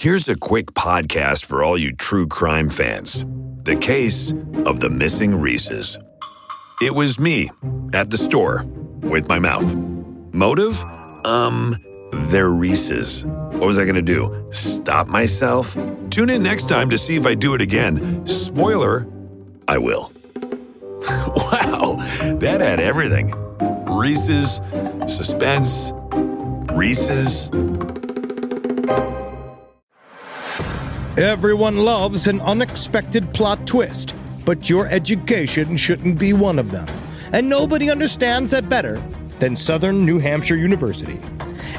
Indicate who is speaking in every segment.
Speaker 1: Here's a quick podcast for all you true crime fans. The case of the missing Reeses. It was me at the store with my mouth. Motive? They're Reeses. What was I going to do? Stop myself? Tune in next time to see if I do it again. Spoiler, I will. Wow, that had everything. Reeses, suspense, Reeses.
Speaker 2: Everyone loves an unexpected plot twist, but your education shouldn't be one of them. And nobody understands that better than Southern New Hampshire University.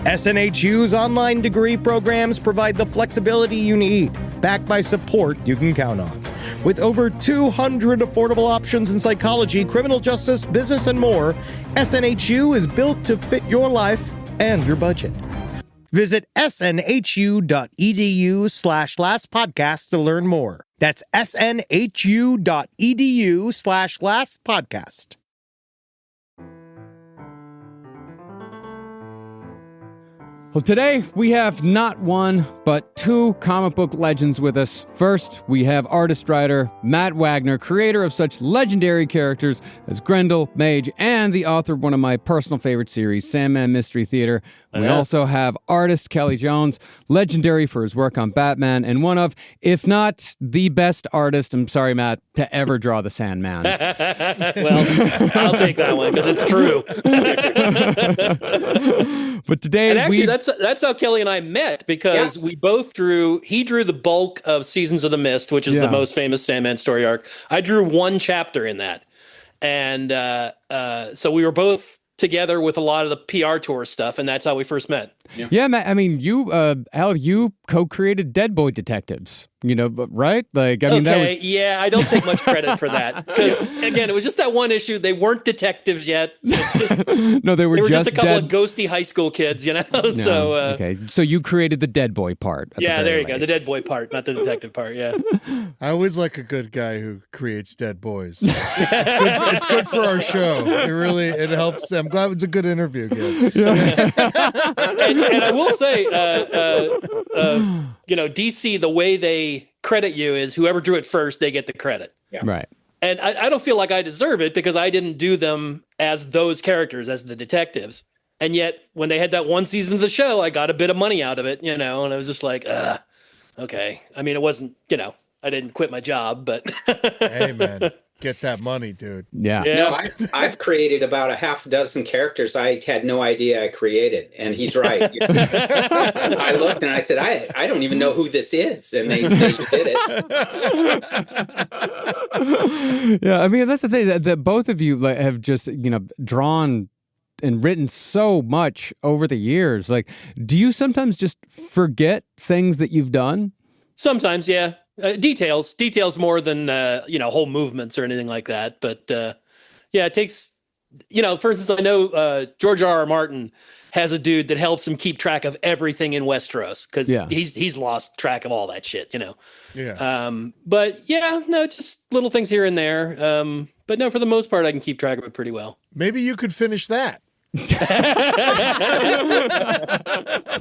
Speaker 2: SNHU's online degree programs provide the flexibility you need, backed by support you can count on. With over 200 affordable options in psychology, criminal justice, business, and more, SNHU is built to fit your life and your budget. Visit snhu.edu/lastpodcast to learn more. That's snhu.edu/lastpodcast.
Speaker 3: Well, today we have not one, but two comic book legends with us. First, we have artist-writer Matt Wagner, creator of such legendary characters as Grendel, Mage, and the author of one of my personal favorite series, Sandman Mystery Theater. We also have artist Kelley Jones, legendary for his work on Batman, and one of, if not the best artist, I'm sorry, Matt, to ever draw the Sandman.
Speaker 4: Well, I'll take that one because it's true.
Speaker 3: But today,
Speaker 4: and actually, that's how Kelley and I met, because we both he drew the bulk of Seasons of the Mist, which is the most famous Sandman story arc. I drew one chapter in that. And so we were both together with a lot of the PR tour stuff, and that's how we first met.
Speaker 3: Yeah, Matt, I mean, you co-created Dead Boy Detectives, right? Like, I mean,
Speaker 4: I don't take much credit for that, because again, it was just that one issue. They weren't detectives yet. It's just
Speaker 3: no, they were just
Speaker 4: a couple of ghosty high school kids,
Speaker 3: No,
Speaker 4: So
Speaker 3: okay, so you created the Dead Boy part.
Speaker 4: Yeah, there you go, the Dead Boy part, not the detective part. Yeah,
Speaker 5: I always like a good guy who creates dead boys. It's good for our show. It helps. I'm glad it's a good interview, kid.
Speaker 4: And I will say, DC, the way they credit you is whoever drew it first, they get the credit.
Speaker 3: Yeah. Right.
Speaker 4: And I don't feel like I deserve it, because I didn't do them as those characters, as the detectives. And yet, when they had that one season of the show, I got a bit of money out of it, and I was just like, okay. I mean, it wasn't, I didn't quit my job, but.
Speaker 5: Hey, man. Get that money, dude.
Speaker 3: Yeah.
Speaker 6: No, I've created about a half dozen characters I had no idea I created, and he's right. I looked and I said, I don't even know who this is, and they say you did it.
Speaker 3: Yeah, I mean, that's the thing that both of you have just drawn and written so much over the years. Like, do you sometimes just forget things that you've done?
Speaker 4: Sometimes, yeah. Details more than whole movements or anything like that. But it takes, for instance, I know George R.R. Martin has a dude that helps him keep track of everything in Westeros, because he's lost track of all that shit.
Speaker 5: Yeah.
Speaker 4: But just little things here and there. But no, for the most part, I can keep track of it pretty well.
Speaker 5: Maybe you could finish that.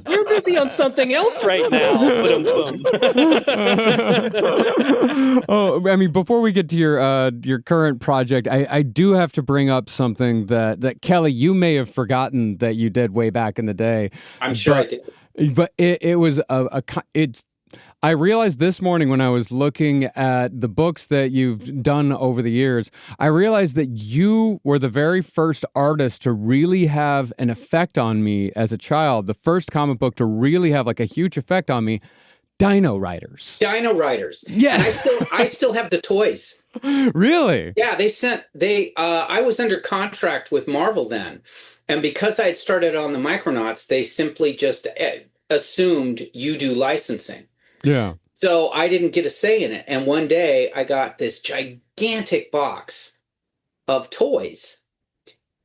Speaker 4: We're busy on something else right now.
Speaker 3: Oh, I mean, before we get to your current project, I do have to bring up something that Kelley, you may have forgotten that you did way back in the day.
Speaker 6: I'm sure I did.
Speaker 3: But it was I realized this morning when I was looking at the books that you've done over the years, I realized that you were the very first artist to really have an effect on me as a child. The first comic book to really have like a huge effect on me. Dino Riders.
Speaker 6: Yeah. And I still have the toys.
Speaker 3: Really?
Speaker 6: Yeah, I was under contract with Marvel then. And because I had started on the Micronauts, they simply just assumed you do licensing.
Speaker 3: Yeah.
Speaker 6: So I didn't get a say in it. And one day I got this gigantic box of toys,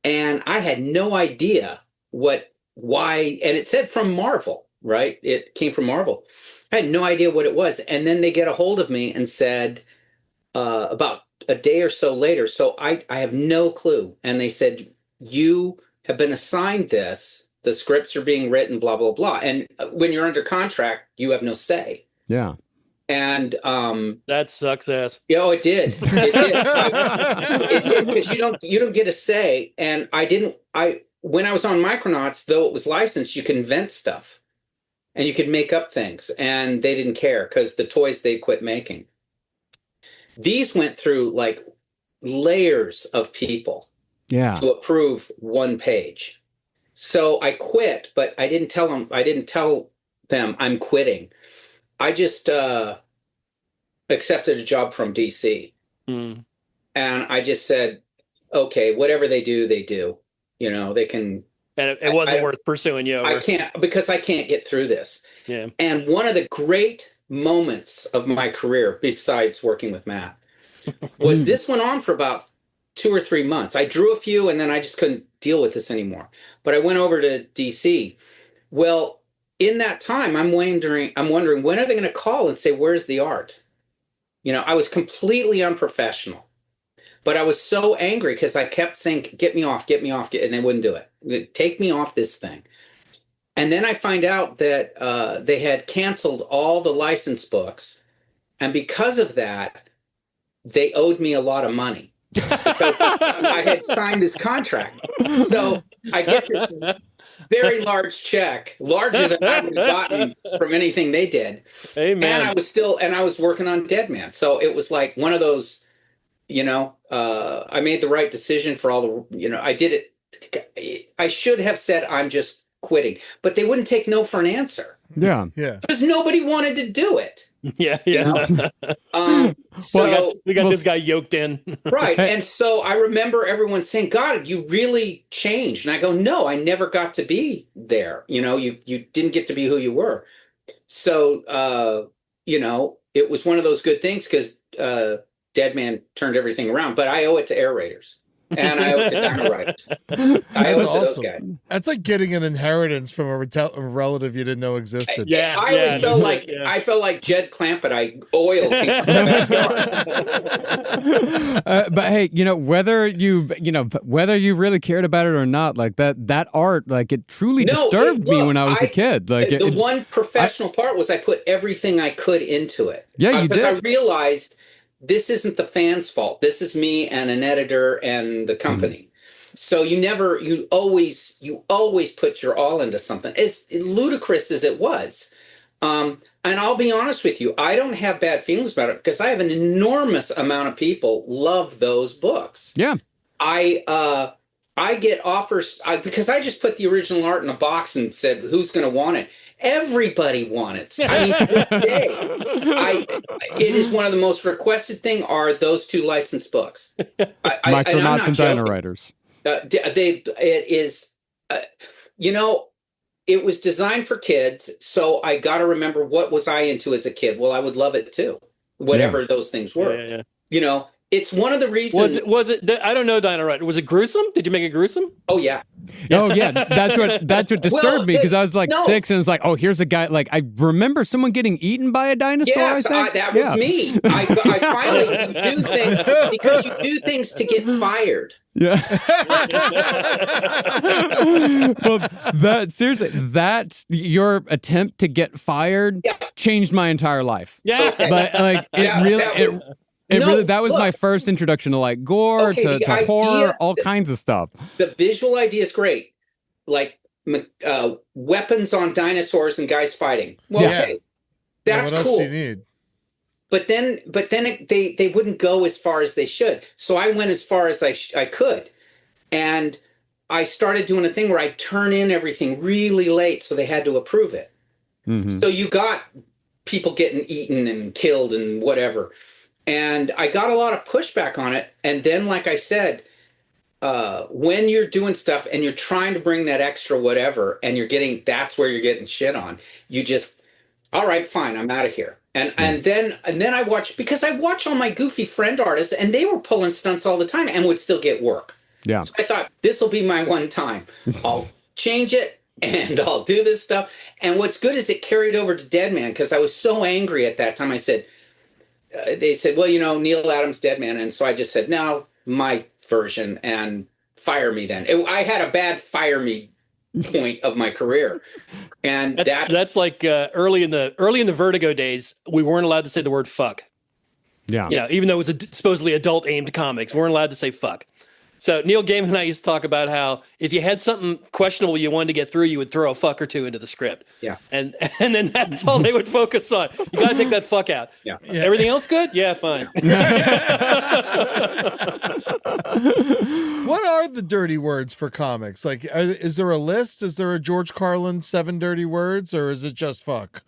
Speaker 6: and I had no idea why, and it said from Marvel, right? It came from Marvel. I had no idea what it was. And then they get a hold of me and said, about a day or so later, so I have no clue. And they said, you have been assigned this. the scripts are being written, blah, blah, blah. And when you're under contract, you have no say.
Speaker 3: Yeah.
Speaker 6: And
Speaker 4: that sucks ass.
Speaker 6: Yeah, oh, it did. It did. It did, because you don't get a say. And when I was on Micronauts, though it was licensed, you could invent stuff and you could make up things, and they didn't care because the toys they quit making. These went through like layers of people to approve one page. So I quit, but I didn't tell them I'm quitting. I just accepted a job from DC. And I just said, okay, whatever they do, they do. You know, they can.
Speaker 4: And it wasn't worth pursuing you.
Speaker 6: I can't get through this.
Speaker 4: Yeah.
Speaker 6: And one of the great moments of my career, besides working with Matt, was this went on for about 2 or 3 months. I drew a few and then I just couldn't deal with this anymore. But I went over to DC. Well, in that time, I'm wondering when are they going to call and say, where's the art? You know, I was completely unprofessional. But I was so angry because I kept saying, get me off, and they wouldn't do it. Take me off this thing. And then I find out that they had canceled all the license books. And because of that, they owed me a lot of money. I had signed this contract. So I get this very large check, larger than I would have gotten from anything they did.
Speaker 4: Amen.
Speaker 6: And I was working on Dead Man. So it was like one of those, you know, I made the right decision for all the, you know, I did it. I should have said, I'm just quitting, but they wouldn't take no for an answer.
Speaker 3: Yeah.
Speaker 5: Yeah.
Speaker 6: Because nobody wanted to do it.
Speaker 4: Yeah.
Speaker 6: You know? So
Speaker 4: we got this guy yoked in.
Speaker 6: Right. And so I remember everyone saying, God, you really changed. And I go, no, I never got to be there. You know, you didn't get to be who you were. So, you know, it was one of those good things because Dead Man turned everything around, but I owe it to Air Raiders. And I owe it to Dino Riders. I owe it to those guys.
Speaker 5: That's like getting an inheritance from a relative you didn't know existed.
Speaker 6: I always felt like I felt like Jed Clampett. I oiled people.
Speaker 3: But hey, you know, whether you really cared about it or not, like that art, like it truly disturbed me when I was a kid. Like
Speaker 6: the one professional part was I put everything I could into it.
Speaker 3: Yeah, you did.
Speaker 6: Because I realized this isn't the fans' fault. This is me and an editor and the company. So you always put your all into something. As ludicrous as it was. And I'll be honest with you, I don't have bad feelings about it because I have an enormous amount of people love those books.
Speaker 3: Yeah.
Speaker 6: I get offers because I just put the original art in a box and said, who's going to want it? Everybody wants it. I mean, today, it is one of the most requested thing are those 2 licensed books.
Speaker 3: Micronauts and Dino Riders.
Speaker 6: It is, you know, it was designed for kids. So I got to remember what was I into as a kid? Well, I would love it too. Whatever those things were,
Speaker 4: Yeah.
Speaker 6: You know. It's one of the reasons.
Speaker 4: Was it? I don't know, Dino Rider. Was it gruesome? Did you make it gruesome?
Speaker 6: Oh yeah.
Speaker 3: Oh yeah. That's what disturbed me because I was like 6 and it's like, oh, here's a guy. Like I remember someone getting eaten by a dinosaur.
Speaker 6: Yes,
Speaker 3: I think.
Speaker 6: that was me. I finally do things because you do things to get fired.
Speaker 3: Yeah. Well, that your attempt to get fired changed my entire life.
Speaker 4: Yeah.
Speaker 3: But like that was my first introduction to like gore, to horror, all kinds of stuff.
Speaker 6: The visual idea is great. Like weapons on dinosaurs and guys fighting. Well, okay. That's
Speaker 5: what
Speaker 6: cool.
Speaker 5: Else do you need?
Speaker 6: But then they wouldn't go as far as they should. So I went as far as I could. And I started doing a thing where I turn in everything really late so they had to approve it. Mm-hmm. So you got people getting eaten and killed and whatever. And I got a lot of pushback on it. And then, like I said, when you're doing stuff and you're trying to bring that extra whatever and that's where you're getting shit on, you just, all right, fine, I'm out of here. And then I watch, because I watch all my goofy friend artists and they were pulling stunts all the time and would still get work.
Speaker 3: Yeah.
Speaker 6: So I thought, this will be my one time. I'll change it and I'll do this stuff. And what's good is it carried over to Dead Man because I was so angry at that time. I said, they said, well, you know, Neil Adams, Dead Man. And so I just said, no, my version and fire me then. I had a bad fire me point of my career. And
Speaker 4: that's like early in the Vertigo days, we weren't allowed to say the word fuck.
Speaker 3: Yeah.
Speaker 4: You know, even though it was supposedly adult aimed comics, we weren't allowed to say fuck. So Neil Gaiman and I used to talk about how if you had something questionable you wanted to get through, you would throw a fuck or two into the script.
Speaker 6: Yeah.
Speaker 4: And then that's all they would focus on. You got to take that fuck out.
Speaker 6: Yeah.
Speaker 4: Everything else good? Yeah, fine.
Speaker 5: What are the dirty words for comics? Like, is there a list? Is there a George Carlin 7 dirty words, or is it just fuck?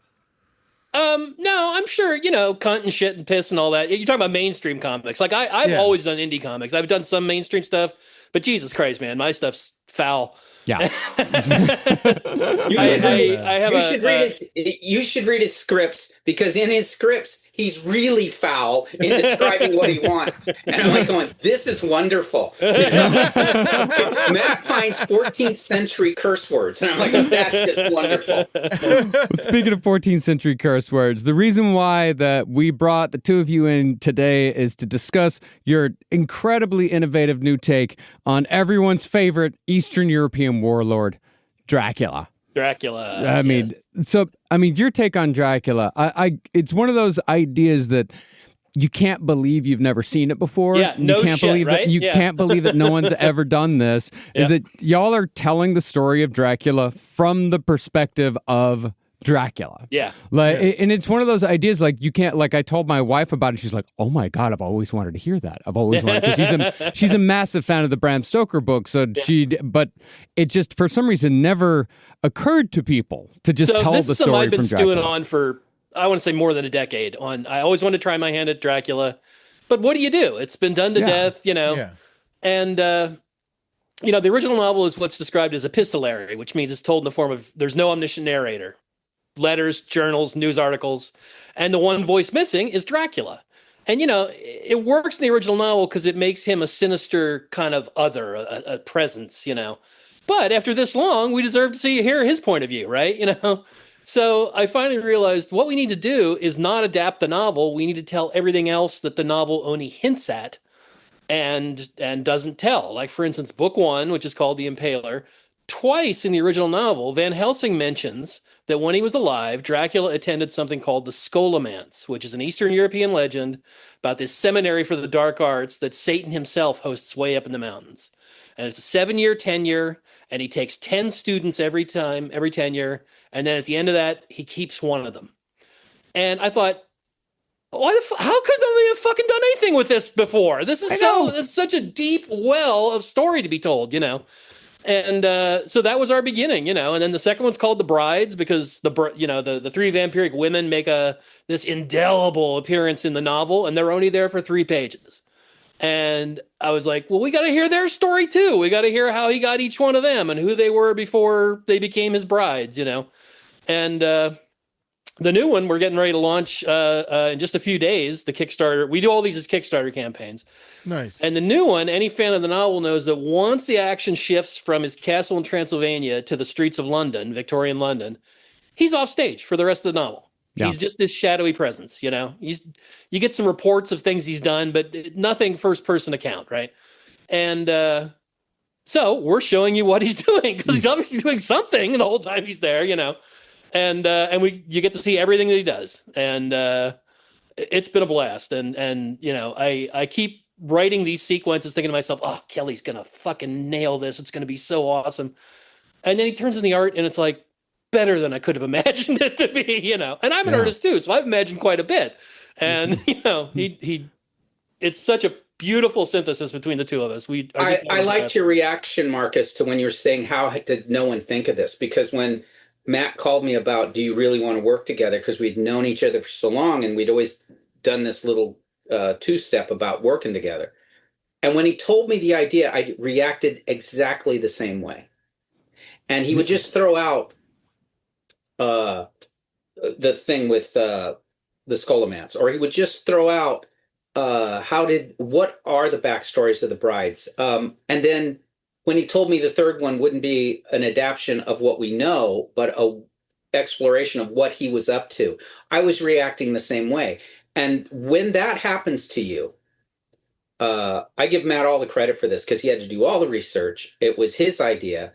Speaker 4: No, I'm sure, you know, cunt and shit and piss and all that. You're talking about mainstream comics. Like I've always done indie comics. I've done some mainstream stuff, but Jesus Christ, man, my stuff's foul.
Speaker 3: Yeah.
Speaker 6: You should read his scripts, because in his scripts he's really foul in describing what he wants, and I'm like going, this is wonderful. Matt finds 14th century curse words, and I'm like, that's just wonderful.
Speaker 3: Well, speaking of 14th century curse words, the reason why that we brought the two of you in today is to discuss your incredibly innovative new take on everyone's favorite Eastern European warlord, Dracula. I mean, your take on Dracula, it's one of those ideas that you can't believe you've never seen it before.
Speaker 4: Yeah,
Speaker 3: you can't believe
Speaker 4: right?
Speaker 3: that you can't believe that no one's ever done this. Is that y'all are telling the story of Dracula from the perspective of Dracula.
Speaker 4: Yeah.
Speaker 3: And it's one of those ideas, like, you can't, like, I told my wife about it. She's like, oh my God, I've always wanted to hear that. I've always wanted, because she's a massive fan of the Bram Stoker book. So but it just, for some reason, never occurred to people to just tell the story from Dracula. So this is something I've been stewing
Speaker 4: on for, I want to say, more than a decade. I always wanted to try my hand at Dracula, but what do you do? It's been done to death, you know?
Speaker 5: Yeah.
Speaker 4: And, you know, the original novel is what's described as epistolary, which means it's told in the form of, there's no omniscient narrator. Letters, journals, news articles, and the one voice missing is Dracula. And, you know, it works in the original novel because it makes him a sinister kind of other, a presence, you know. But after this long, we deserve to hear his point of view, right? You know, so I finally realized what we need to do is not adapt the novel. We need to tell everything else that the novel only hints at and doesn't tell. Like, for instance, book 1, which is called The Impaler, twice in the original novel, Van Helsing mentions that when he was alive, Dracula attended something called the Scholomance, which is an Eastern European legend about this seminary for the dark arts that Satan himself hosts way up in the mountains. And it's a 7-year tenure, and he takes 10 students every tenure, and then at the end of that, he keeps one of them. And I thought, how could nobody have fucking done anything with this before? This is such a deep well of story to be told, you know. And so that was our beginning, you know. And then the second one's called The Brides, because the 3 vampiric women make this indelible appearance in the novel, and they're only there for 3 pages. And I was like, well, we got to hear their story too. We got to hear how he got each one of them and who they were before they became his brides, you know. And the new one we're getting ready to launch in just a few days, the Kickstarter. We do all these as Kickstarter campaigns.
Speaker 5: Nice.
Speaker 4: And the new one, any fan of the novel knows that once the action shifts from his castle in Transylvania to the streets of London, Victorian London, he's off stage for the rest of the novel. Yeah. He's just this shadowy presence, you know. You get some reports of things he's done, but nothing first-person account, right? And so we're showing you what he's doing, because he's obviously doing something the whole time he's there, you know. And you get to see everything that he does, and it's been a blast. And you know, I keep writing these sequences, thinking to myself, "Oh, Kelly's gonna fucking nail this. It's gonna be so awesome." And then he turns in the art, and it's like better than I could have imagined it to be, you know. And I'm an artist too, so I've imagined quite a bit. And you know, it's such a beautiful synthesis between the two of us.
Speaker 6: I liked your reaction, Marcus, to when you were saying, "How did no one think of this?" Because when Matt called me about, do you really want to work together? Because we'd known each other for so long, and we'd always done this little 2-step about working together. And when he told me the idea, I reacted exactly the same way. And he would just throw out the thing with the Scholomance, or he would just throw out what are the backstories of the brides? And then when he told me the third one wouldn't be an adaptation of what we know, but a exploration of what he was up to, I was reacting the same way. And when that happens to you, I give Matt all the credit for this, because he had to do all the research. It was his idea.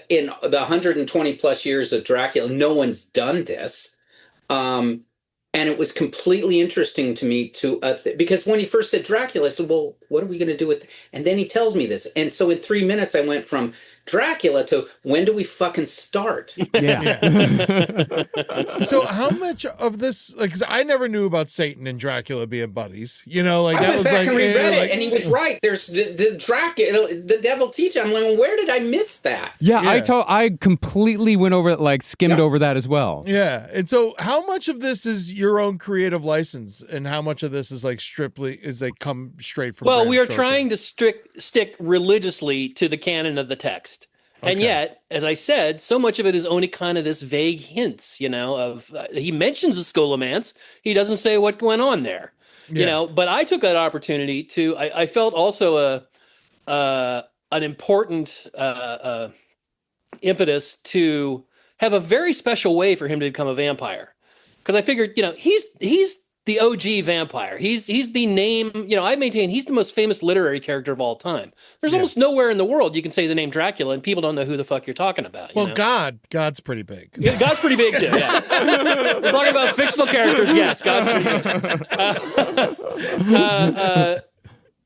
Speaker 6: in the 120 plus years of Dracula, no one's done this. And it was completely interesting to me because when he first said Dracula, I said, well, what are we going to do with it? And then he tells me this. And so in 3 minutes, I went from Dracula to when do we fucking start?
Speaker 3: Yeah.
Speaker 5: So how much of this, like, 'cause I never knew about Satan and Dracula being buddies, you know, like
Speaker 6: I
Speaker 5: that
Speaker 6: went
Speaker 5: was
Speaker 6: back
Speaker 5: like,
Speaker 6: and reread
Speaker 5: like-
Speaker 6: it, and he was right. There's the Dracula, the devil teacher. I'm like, where did I miss that?
Speaker 3: Yeah,
Speaker 5: Yeah.
Speaker 3: I completely went over it, like skimmed
Speaker 6: Yeah.
Speaker 3: over that as well.
Speaker 5: Yeah. And so how much of this is your own creative license and how much of this is like come straight from
Speaker 4: Well,
Speaker 5: Bram
Speaker 4: we are
Speaker 5: Stoker?
Speaker 4: trying to stick religiously to the canon of the text. And
Speaker 5: Okay.
Speaker 4: yet, as I said, so much of it is only kind of this vague hints, of he mentions the scholomance. He doesn't say what went on there,
Speaker 5: Yeah.
Speaker 4: but I took that opportunity to, I felt also an important impetus to have a very special way for him to become a vampire. Because I figured, he's the OG vampire. He's the name, I maintain he's the most famous literary character of all time. There's almost nowhere in the world you can say the name Dracula and people don't know who the fuck you're talking about.
Speaker 5: Well, God's pretty big.
Speaker 4: Yeah, God's pretty big too, yeah. We're talking about fictional characters, yes, God's pretty big.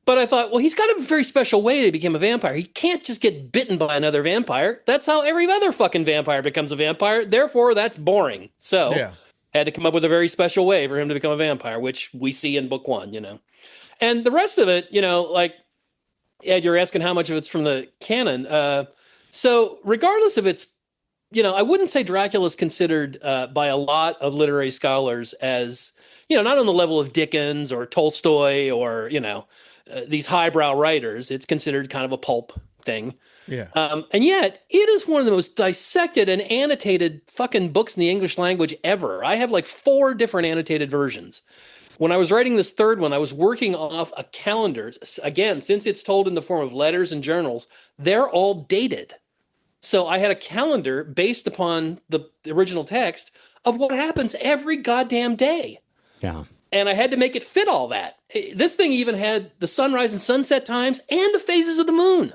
Speaker 4: But I thought, well, he's got a very special way to become a vampire. He can't just get bitten by another vampire. That's how every other fucking vampire becomes a vampire. Therefore, that's boring. So
Speaker 5: Yeah.
Speaker 4: had to come up with a very special way for him to become a vampire, which we see in book 1, And the rest of it, like, Ed, you're asking how much of it's from the canon. So regardless of its, I wouldn't say Dracula is considered by a lot of literary scholars as, not on the level of Dickens or Tolstoy or, these highbrow writers. It's considered kind of a pulp thing.
Speaker 5: Yeah.
Speaker 4: And yet, it is one of the most dissected and annotated fucking books in the English language ever. I have like 4 different annotated versions. When I was writing this third one, I was working off a calendar. Again, since it's told in the form of letters and journals, they're all dated. So I had a calendar based upon the original text of what happens every goddamn day.
Speaker 3: Yeah.
Speaker 4: And I had to make it fit all that. This thing even had the sunrise and sunset times and the phases of the moon.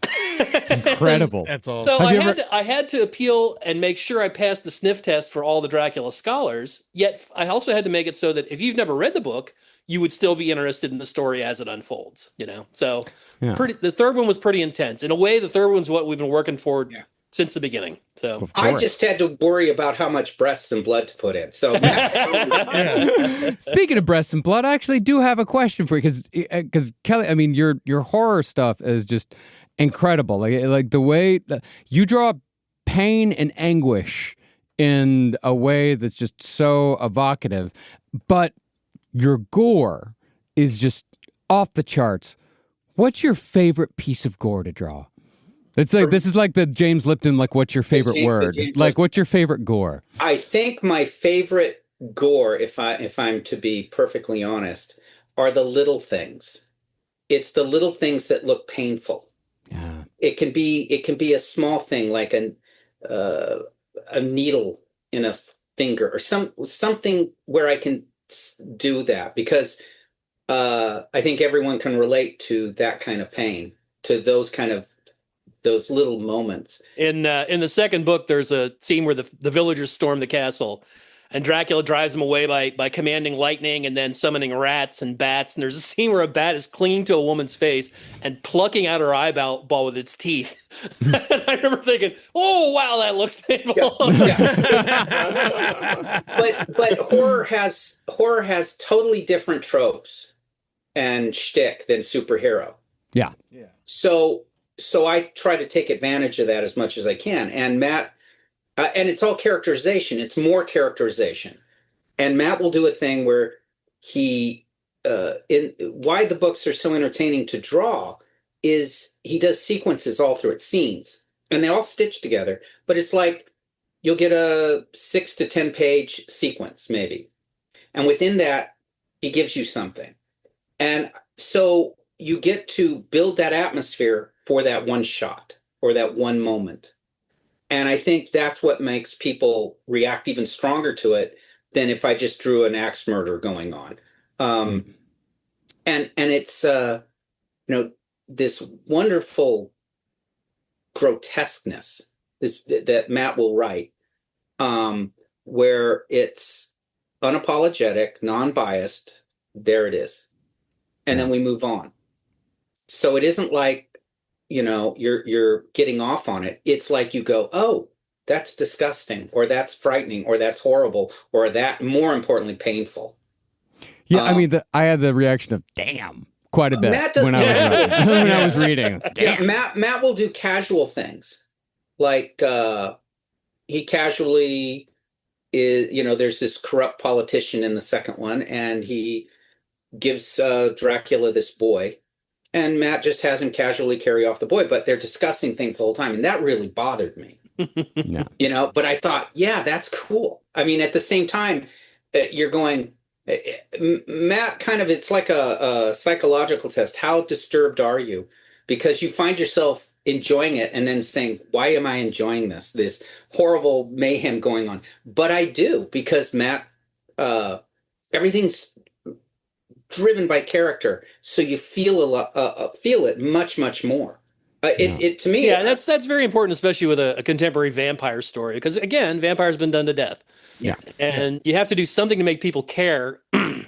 Speaker 3: It's incredible.
Speaker 5: That's awesome.
Speaker 4: So
Speaker 3: Have
Speaker 4: I had to appeal and make sure I passed the sniff test for all the Dracula scholars. Yet I also had to make it so that if you've never read the book, you would still be interested in the story as it unfolds. So
Speaker 3: Yeah.
Speaker 4: the third one was pretty intense. In a way, the third one's what we've been working for since the beginning. So
Speaker 3: Of
Speaker 6: I
Speaker 3: course.
Speaker 6: just had to worry about how much breasts and blood to put in. So
Speaker 3: Speaking of breasts and blood, I actually do have a question for you because Kelly, I mean, your horror stuff is just incredible. Like the way that you draw pain and anguish in a way that's just so evocative, but your gore is just off the charts. What's your favorite piece of gore to draw? It's like this is like the James Lipton, like what's your favorite word? Like what's your favorite gore?
Speaker 6: I think my favorite gore, if I'm to be perfectly honest, are the little things. It's the little things that look painful.
Speaker 3: Yeah.
Speaker 6: It can be a small thing like a needle in a finger or something where I can do that because I think everyone can relate to that kind of pain, to those little moments.
Speaker 4: in the second book, there's a scene where the villagers storm the castle, and Dracula drives them away by commanding lightning and then summoning rats and bats. And there's a scene where a bat is clinging to a woman's face and plucking out her eyeball with its teeth. And I remember thinking, "Oh wow, that looks painful."
Speaker 6: But horror has totally different tropes and shtick than superhero.
Speaker 3: Yeah.
Speaker 6: So I try to take advantage of that as much as I can. And Matt, and it's all characterization. It's more characterization. And Matt will do a thing where why the books are so entertaining to draw is he does sequences all through it, scenes, and they all stitch together. But it's like you'll get a 6 to 10 page sequence maybe. And within that, he gives you something. And so you get to build that atmosphere for that one shot or that one moment. And I think that's what makes people react even stronger to it than if I just drew an axe murder going on. And it's, this wonderful grotesqueness that Matt will write, where it's unapologetic, non-biased. There it is, and then we move on. So it isn't like, you're getting off on it. It's like you go, oh, that's disgusting, or that's frightening, or that's horrible, or that, more importantly, painful.
Speaker 3: Yeah, I mean, I had the reaction of "damn" quite a bit
Speaker 6: Matt does
Speaker 3: when I was reading. Damn.
Speaker 6: Yeah, Matt will do casual things, like he casually is. There's this corrupt politician in the second one, and he gives Dracula this boy, and Matt just has him casually carry off the boy, but they're discussing things the whole time, and that really bothered me.
Speaker 3: Yeah.
Speaker 6: But I thought, yeah, that's cool. I mean, at the same time, you're going. Matt it's like a psychological test. How disturbed are you? Because you find yourself enjoying it and then saying, why am I enjoying this horrible mayhem going on? But I do, because Matt, everything's driven by character. So you feel feel it much, much more. It to me.
Speaker 4: Yeah, that's very important, especially with a contemporary vampire story, because again, vampires been done to death.
Speaker 3: Yeah.
Speaker 4: And you have to do something to make people care,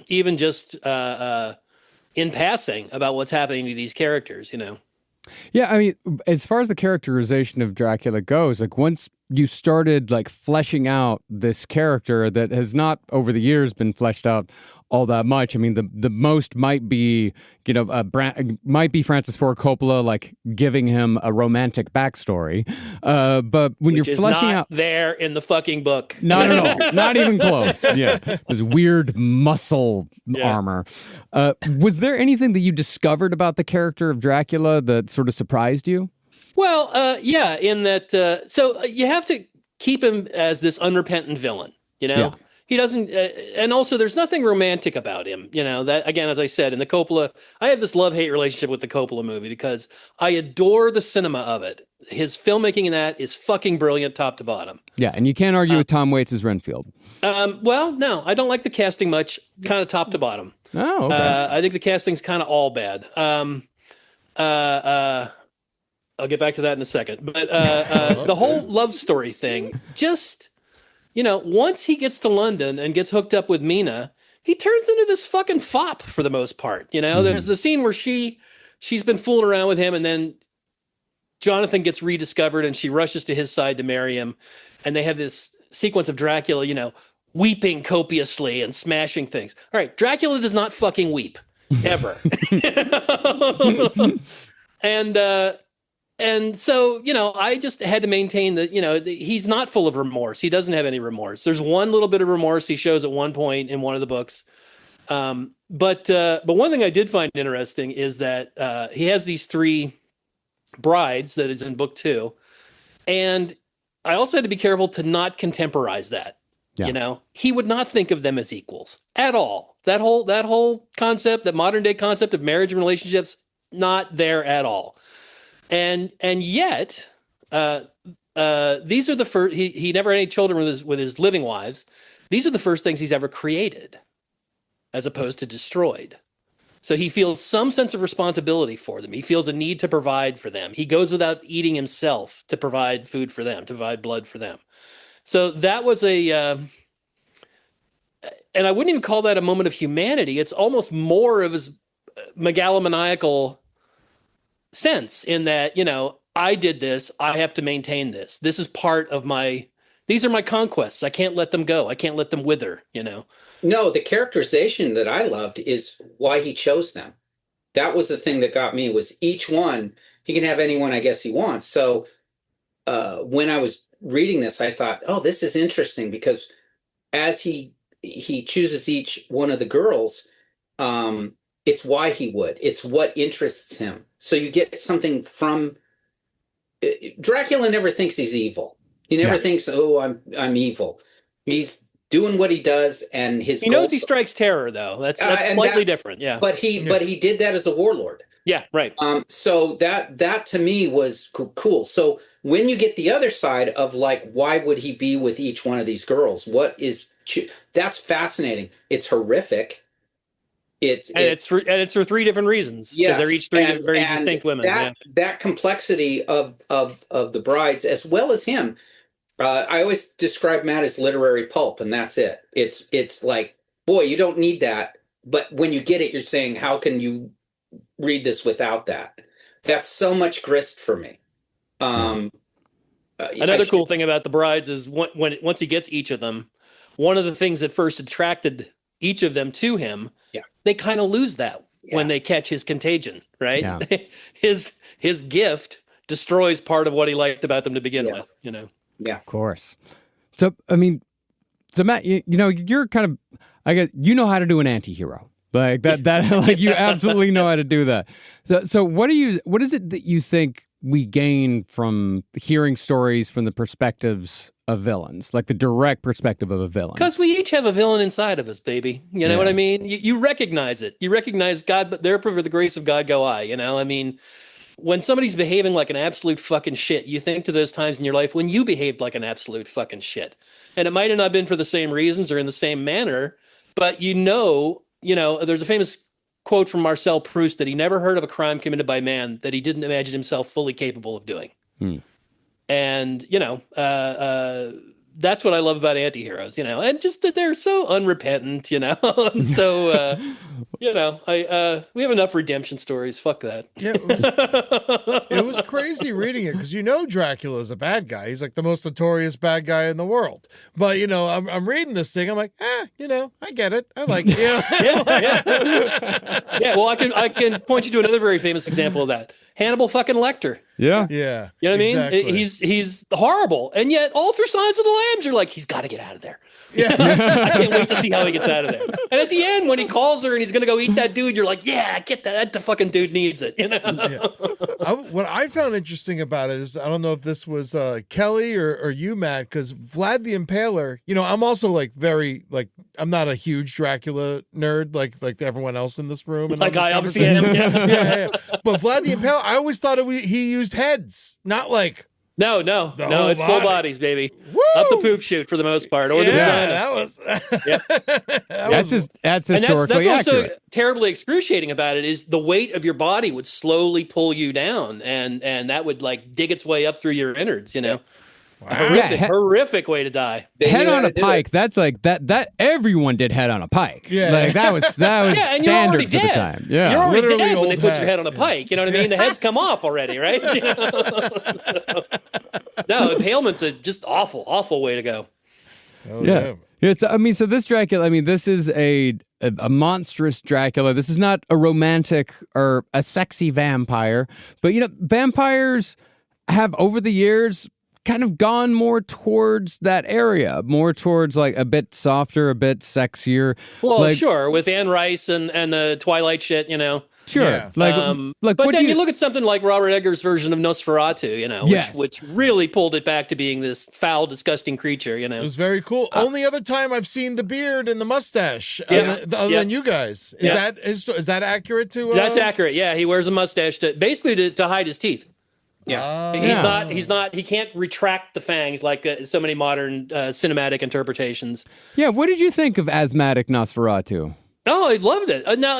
Speaker 4: even just in passing, about what's happening to these characters,
Speaker 3: Yeah, I mean, as far as the characterization of Dracula goes, like once you started like fleshing out this character that has not over the years been fleshed out all that much. I mean, the most might be, might be Francis Ford Coppola like giving him a romantic backstory. But when
Speaker 4: Which
Speaker 3: you're
Speaker 4: is
Speaker 3: fleshing
Speaker 4: not
Speaker 3: out
Speaker 4: there in the fucking book.
Speaker 3: Not at all. Not even close. Yeah. This weird muscle armor. Was there anything that you discovered about the character of Dracula that sort of surprised you?
Speaker 4: Well, yeah, in that, so you have to keep him as this unrepentant villain,
Speaker 3: Yeah.
Speaker 4: He doesn't, and also there's nothing romantic about him, that, again, as I said, in the Coppola, I have this love-hate relationship with the Coppola movie because I adore the cinema of it. His filmmaking in that is fucking brilliant top to bottom.
Speaker 3: Yeah, and you can't argue with Tom Waits as Renfield.
Speaker 4: Well, no, I don't like the casting much, kind of top to bottom.
Speaker 3: Oh, okay.
Speaker 4: I think the casting's kind of all bad. I'll get back to that in a second. But the whole love story thing, just, once he gets to London and gets hooked up with Mina, he turns into this fucking fop for the most part. There's the scene where she's been fooling around with him, and then Jonathan gets rediscovered and she rushes to his side to marry him. And they have this sequence of Dracula, weeping copiously and smashing things. All right, Dracula does not fucking weep, ever. And so, I just had to maintain that, he's not full of remorse. He doesn't have any remorse. There's one little bit of remorse he shows at one point in one of the books. But one thing I did find interesting is that he has these 3 brides that is in book 2. And I also had to be careful to not contemporize that.
Speaker 3: Yeah.
Speaker 4: He would not think of them as equals at all. That whole concept, that modern day concept of marriage and relationships, not there at all. And yet, these are the first. He never had any children with his living wives. These are the first things he's ever created, as opposed to destroyed. So he feels some sense of responsibility for them. He feels a need to provide for them. He goes without eating himself to provide food for them, to provide blood for them. So that was and I wouldn't even call that a moment of humanity. It's almost more of his megalomaniacal sense in that, I did this. I have to maintain this. This is part of these are my conquests. I can't let them go. I can't let them wither,
Speaker 6: No, the characterization that I loved is why he chose them. That was the thing that got me, was each one, he can have anyone I guess he wants. So when I was reading this, I thought, oh, this is interesting, because as he chooses each one of the girls, it's why he would. It's what interests him. So you get something from Dracula. Never thinks he's evil. He never thinks, oh, I'm evil. He's doing what he does, and he knows
Speaker 4: he strikes terror, though. That's slightly different. Yeah.
Speaker 6: But he did that as a warlord.
Speaker 4: Yeah. Right.
Speaker 6: So that to me was cool. So when you get the other side of like, why would he be with each one of these girls? That's fascinating. It's horrific. it's
Speaker 4: for three different reasons.
Speaker 6: Yes,
Speaker 4: they're each three very distinct women.
Speaker 6: That complexity of the brides, as well as him. I always describe Matt as literary pulp, and that's it. It's like, boy, you don't need that, but when you get it, you're saying, how can you read this without that? That's so much grist for me.
Speaker 4: Another cool thing about the brides is once he gets each of them, one of the things that first attracted each of them to him, they kind of lose that when they catch his contagion, right? Yeah. his gift destroys part of what he liked about them to begin with, you know?
Speaker 6: Yeah.
Speaker 3: Of course. So, I mean, Matt, you know, you're kind of, I guess, you know how to do an anti-hero. Like that like you absolutely know how to do that. So what is it that you think we gain from hearing stories from the perspectives of villains, like the direct perspective of a villain?
Speaker 4: Because we each have a villain inside of us, baby. You know what I mean? You recognize it. You recognize God, but therefore for the grace of God go I, you know? I mean, when somebody's behaving like an absolute fucking shit, you think to those times in your life when you behaved like an absolute fucking shit. And it might have not been for the same reasons or in the same manner, but you know, there's a famous quote from Marcel Proust that he never heard of a crime committed by man that he didn't imagine himself fully capable of doing. And, that's what I love about anti-heroes, and just that they're so unrepentant, and so, we have enough redemption stories. Fuck that.
Speaker 5: Yeah, it was crazy reading it because Dracula's a bad guy. He's like the most notorious bad guy in the world. But I'm reading this thing. I'm like, I get it. I like it.
Speaker 4: Yeah. Well, I can point you to another very famous example of that. Hannibal fucking Lecter.
Speaker 3: Yeah.
Speaker 5: Yeah.
Speaker 4: You know what
Speaker 5: exactly.
Speaker 4: I mean? He's horrible. And yet all through Silence of the Lambs, you're like, he's got to get out of there.
Speaker 5: Yeah.
Speaker 4: I can't wait to see how he gets out of there. And at the end, when he calls her and he's going to go eat that dude, you're like, yeah, get that. The fucking dude needs it.
Speaker 5: Yeah. What I found interesting about it is, I don't know if this was Kelly or you, Matt, because Vlad the Impaler, I'm also I'm not a huge Dracula nerd like everyone else in this room. And
Speaker 4: like I obviously am.
Speaker 5: Yeah. But Vlad the Impaler, I always thought he used heads, not like.
Speaker 4: No, it's
Speaker 5: body.
Speaker 4: Full bodies, baby.
Speaker 5: Woo!
Speaker 4: Up the poop chute for the most part, or the vagina.
Speaker 5: That was.
Speaker 3: That's historically
Speaker 4: that's also
Speaker 3: accurate.
Speaker 4: terribly excruciating about it is the weight of your body would slowly pull you down, and that would dig its way up through your innards. Wow. Horrific way to die.
Speaker 3: Head on a pike. That's like that. Everyone did head on a pike.
Speaker 5: Yeah,
Speaker 3: that was
Speaker 4: yeah, and
Speaker 3: standard for the time. Yeah,
Speaker 4: you're already
Speaker 5: literally
Speaker 4: dead when they put
Speaker 5: hat.
Speaker 4: your head on a pike. You know what I mean? The head's come off already, right? No, impalement's a just awful way to go.
Speaker 5: Oh, yeah.
Speaker 3: It's. So this Dracula. This is a monstrous Dracula. This is not a romantic or a sexy vampire. But vampires have over the years kind of gone more towards that area, more towards a bit softer, a bit sexier.
Speaker 4: Well, sure, with Anne Rice and the Twilight shit,
Speaker 3: Sure.
Speaker 5: Yeah.
Speaker 4: But then you look at something like Robert Eggers' version of Nosferatu, which really pulled it back to being this foul, disgusting creature,
Speaker 5: It was very cool. Only other time I've seen the beard and the mustache other than you guys. Is that accurate to
Speaker 4: That's accurate. Yeah, he wears a mustache to hide his teeth.
Speaker 6: Yeah.
Speaker 4: He can't retract the fangs like so many modern cinematic interpretations.
Speaker 3: Yeah, what did you think of asthmatic Nosferatu?
Speaker 4: Oh, I loved it. Now,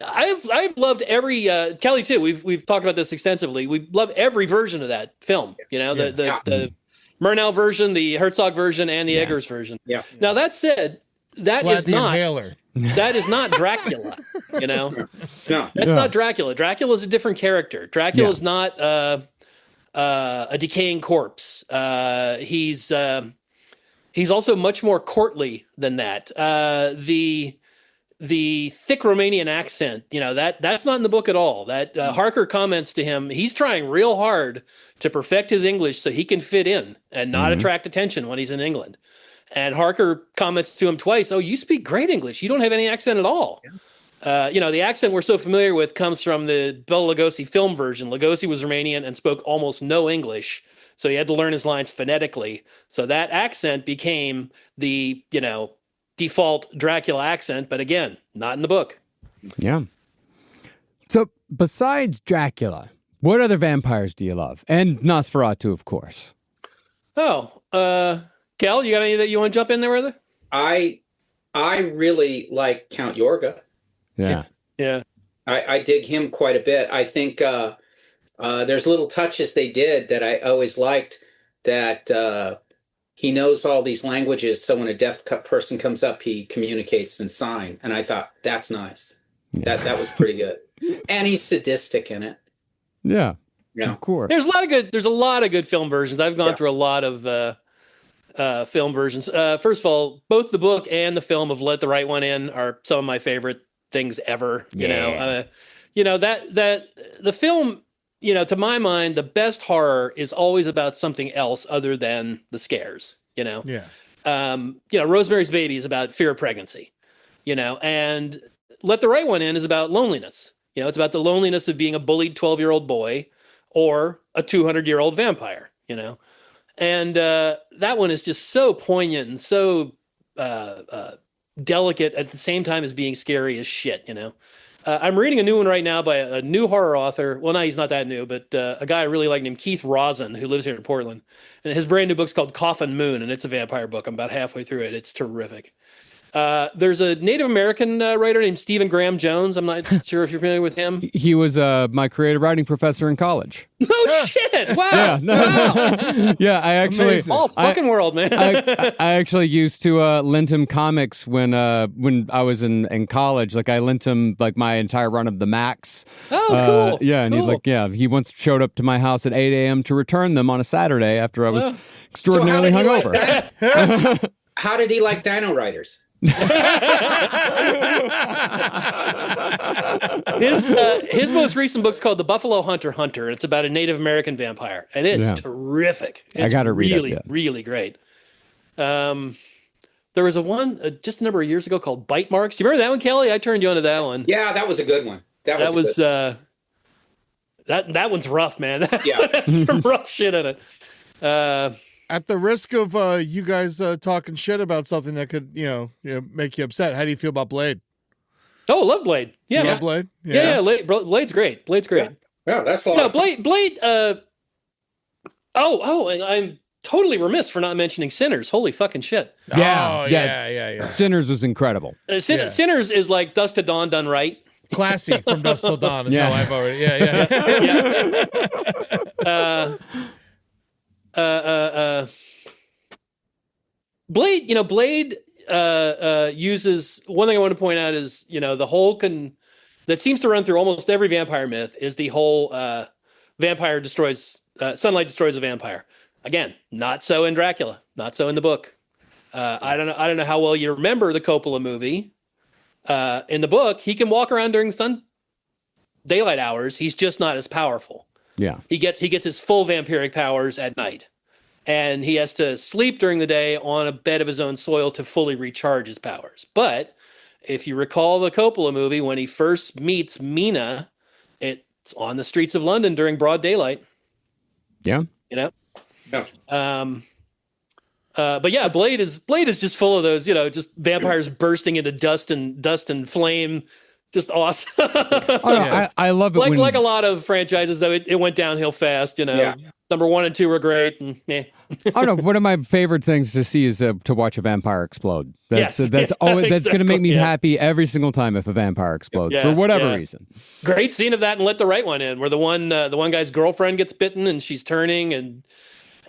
Speaker 4: I've loved every Kelly too. We've talked about this extensively. We love every version of that film. The Murnau version, the Herzog version, and the Eggers version.
Speaker 6: Yeah.
Speaker 4: Now that said, that
Speaker 5: Vlad
Speaker 4: is
Speaker 5: the
Speaker 4: not
Speaker 5: Impaler.
Speaker 4: that is not Dracula.
Speaker 6: No.
Speaker 4: That's not Dracula. Dracula is a different character. Dracula is not a decaying corpse. He's also much more courtly than that. The thick Romanian accent, that's not in the book at all. That Harker comments to him, he's trying real hard to perfect his English so he can fit in and not attract attention when he's in England. And Harker comments to him twice, "Oh, you speak great English. You don't have any accent at all." Yeah. The accent we're so familiar with comes from the Bela Lugosi film version. Lugosi was Romanian and spoke almost no English, so he had to learn his lines phonetically. So that accent became the, default Dracula accent, but again, not in the book.
Speaker 3: Yeah. So besides Dracula, what other vampires do you love? And Nosferatu, of course.
Speaker 4: Oh, Kel, you got any that you want to jump in there with?
Speaker 6: I really like Count Yorga.
Speaker 3: Yeah.
Speaker 4: Yeah.
Speaker 6: I dig him quite a bit. I think there's little touches they did that I always liked, that he knows all these languages, so when a deaf person comes up, he communicates in sign. And I thought, that's nice.
Speaker 3: Yeah.
Speaker 6: That was pretty good. And he's sadistic in it.
Speaker 3: Yeah.
Speaker 6: Yeah.
Speaker 3: Of course.
Speaker 4: There's a lot of good film versions. I've gone through a lot of film versions. First of all, both the book and the film of Let the Right One In are some of my favorite things ever. That the film, to my mind, the best horror is always about something else other than the scares.
Speaker 5: Yeah.
Speaker 4: Rosemary's Baby is about fear of pregnancy. And Let the Right One In is about loneliness. It's about the loneliness of being a bullied 12-year-old boy or a 200-year-old vampire. And that one is just so poignant and so delicate at the same time as being scary as shit. I'm reading a new one right now by a new horror author. Well, no, he's not that new, but a guy I really like named Keith Rosen, who lives here in Portland. And his brand new book's called Coffin Moon, and it's a vampire book. I'm about halfway through it. It's terrific. There's a Native American writer named Stephen Graham Jones. I'm not sure if you're familiar with him.
Speaker 3: He was my creative writing professor in college.
Speaker 4: No shit! Wow!
Speaker 3: Yeah,
Speaker 4: Wow.
Speaker 3: Yeah, I actually
Speaker 5: Amazing.
Speaker 4: All fucking world, man.
Speaker 3: I actually used to lend him comics when I was in college. Like I lent him like my entire run of the Max.
Speaker 4: Oh, cool.
Speaker 3: Yeah, and
Speaker 4: Cool.
Speaker 3: he once showed up to my house at 8 a.m. to return them on a Saturday after I was extraordinarily
Speaker 6: So
Speaker 3: hungover.
Speaker 6: how did he like Dino Riders?
Speaker 4: His most recent book's called The Buffalo Hunter Hunter, and it's about a Native American vampire, and it's terrific. It's
Speaker 3: I gotta read it,
Speaker 4: really,
Speaker 3: yeah.
Speaker 4: really great. There was a one just a number of years ago called Bite Marks. Do you remember that one, Kelly? I turned you onto that one.
Speaker 6: Yeah, that was a good one.
Speaker 4: That was that one's rough, man.
Speaker 6: Yeah.
Speaker 4: That's some rough shit in it.
Speaker 5: At the risk of you guys talking shit about something that could, make you upset, how do you feel about Blade?
Speaker 4: Oh, love Blade. Yeah,
Speaker 5: You love Blade?
Speaker 4: yeah. Blade's great. Blade's great.
Speaker 6: Yeah, that's a lot.
Speaker 4: Blade. And I'm totally remiss for not mentioning Sinners. Holy fucking shit.
Speaker 5: Yeah.
Speaker 3: Sinners was incredible.
Speaker 4: Sinners is like Dusk to Dawn done right.
Speaker 5: Classy from Dusk Till Dawn is how I've already. Yeah.
Speaker 4: Blade uses, one thing I want to point out is, the whole that seems to run through almost every vampire myth is the whole vampire destroys sunlight destroys a vampire. Again, not so in Dracula, not so in the book. I don't know how well you remember the Coppola movie. In the book, he can walk around during the daylight hours. He's just not as powerful.
Speaker 3: Yeah.
Speaker 4: He gets his full vampiric powers at night. And he has to sleep during the day on a bed of his own soil to fully recharge his powers. But if you recall the Coppola movie, when he first meets Mina, it's on the streets of London during broad daylight.
Speaker 3: Yeah.
Speaker 6: Yeah.
Speaker 4: But yeah, Blade is just full of those, just vampires bursting into dust and flame. Just awesome.
Speaker 3: I love it.
Speaker 4: Like a lot of franchises, though, it went downhill fast. Number 1 and 2 were great. And,
Speaker 3: I don't know. One of my favorite things to see is to watch a vampire explode. That's always that's going to make me happy every single time if a vampire explodes for whatever reason.
Speaker 4: Great scene of that and Let the Right One In, where the one guy's girlfriend gets bitten and she's turning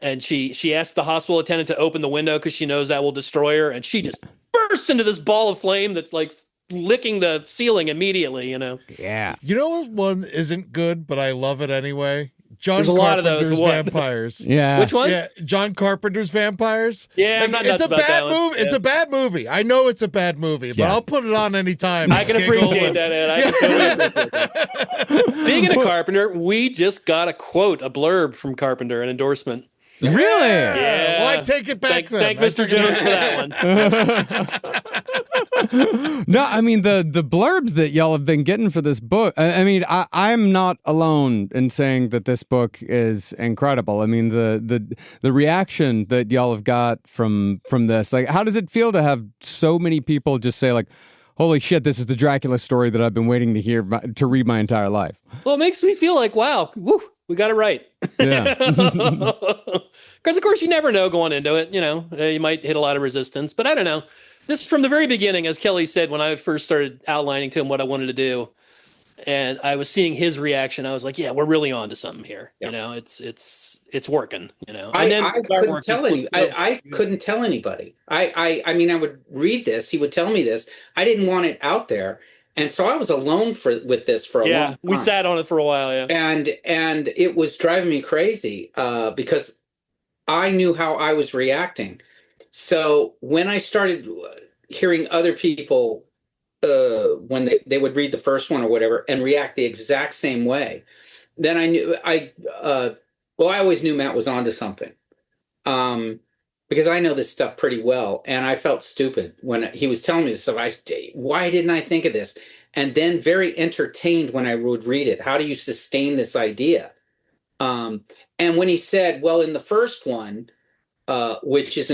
Speaker 4: and she asks the hospital attendant to open the window because she knows that will destroy her, and she just bursts into this ball of flame that's like licking the ceiling immediately.
Speaker 3: Yeah.
Speaker 5: You know what one isn't good, but I love it anyway?
Speaker 4: There's a lot of those.
Speaker 5: Vampires.
Speaker 3: Yeah.
Speaker 4: Which one?
Speaker 5: Yeah, John Carpenter's Vampires.
Speaker 4: Yeah, I'm not
Speaker 5: it's
Speaker 4: nuts
Speaker 5: a
Speaker 4: about
Speaker 5: bad
Speaker 4: that one.
Speaker 5: movie. It's a bad movie. I know it's a bad movie, but I'll put it on anytime.
Speaker 4: I can appreciate that, Ed. I can totally appreciate that. Speaking of Carpenter, we just got a blurb from Carpenter, an endorsement.
Speaker 3: Really?
Speaker 4: Yeah.
Speaker 5: Well, I take it back then.
Speaker 4: Thank Mr. Jones for that one.
Speaker 3: No, I mean the blurbs that y'all have been getting for this book. I'm not alone in saying that this book is incredible. I mean the reaction that y'all have got from this. Like, how does it feel to have so many people just say like, "Holy shit, this is the Dracula story that I've been waiting to read my entire life"?
Speaker 4: Well, it makes me feel like, wow, woo, we got it right.
Speaker 3: Yeah.
Speaker 4: Because, of course, you never know going into it. You might hit a lot of resistance. But I don't know. this from the very beginning, as Kelly said, when I first started outlining to him what I wanted to do, and I was seeing his reaction, I was like, yeah, we're really on to something here.
Speaker 6: Yeah.
Speaker 4: You know, it's working, you know. And
Speaker 6: I
Speaker 4: then
Speaker 6: couldn't tell I couldn't tell anybody. I mean, I would read this. He would tell me this. I didn't want it out there. And so I was alone with this for a long time.
Speaker 4: We sat on it for a while, yeah.
Speaker 6: And it was driving me crazy because I knew how I was reacting. So when I started hearing other people when they would read the first one or whatever and react the exact same way, then I knew I always knew Matt was onto something. Because I know this stuff pretty well, and I felt stupid when he was telling me this stuff. Why didn't I think of this? And then very entertained when I would read it. How do you sustain this idea? And when he said, well, in the first one, which is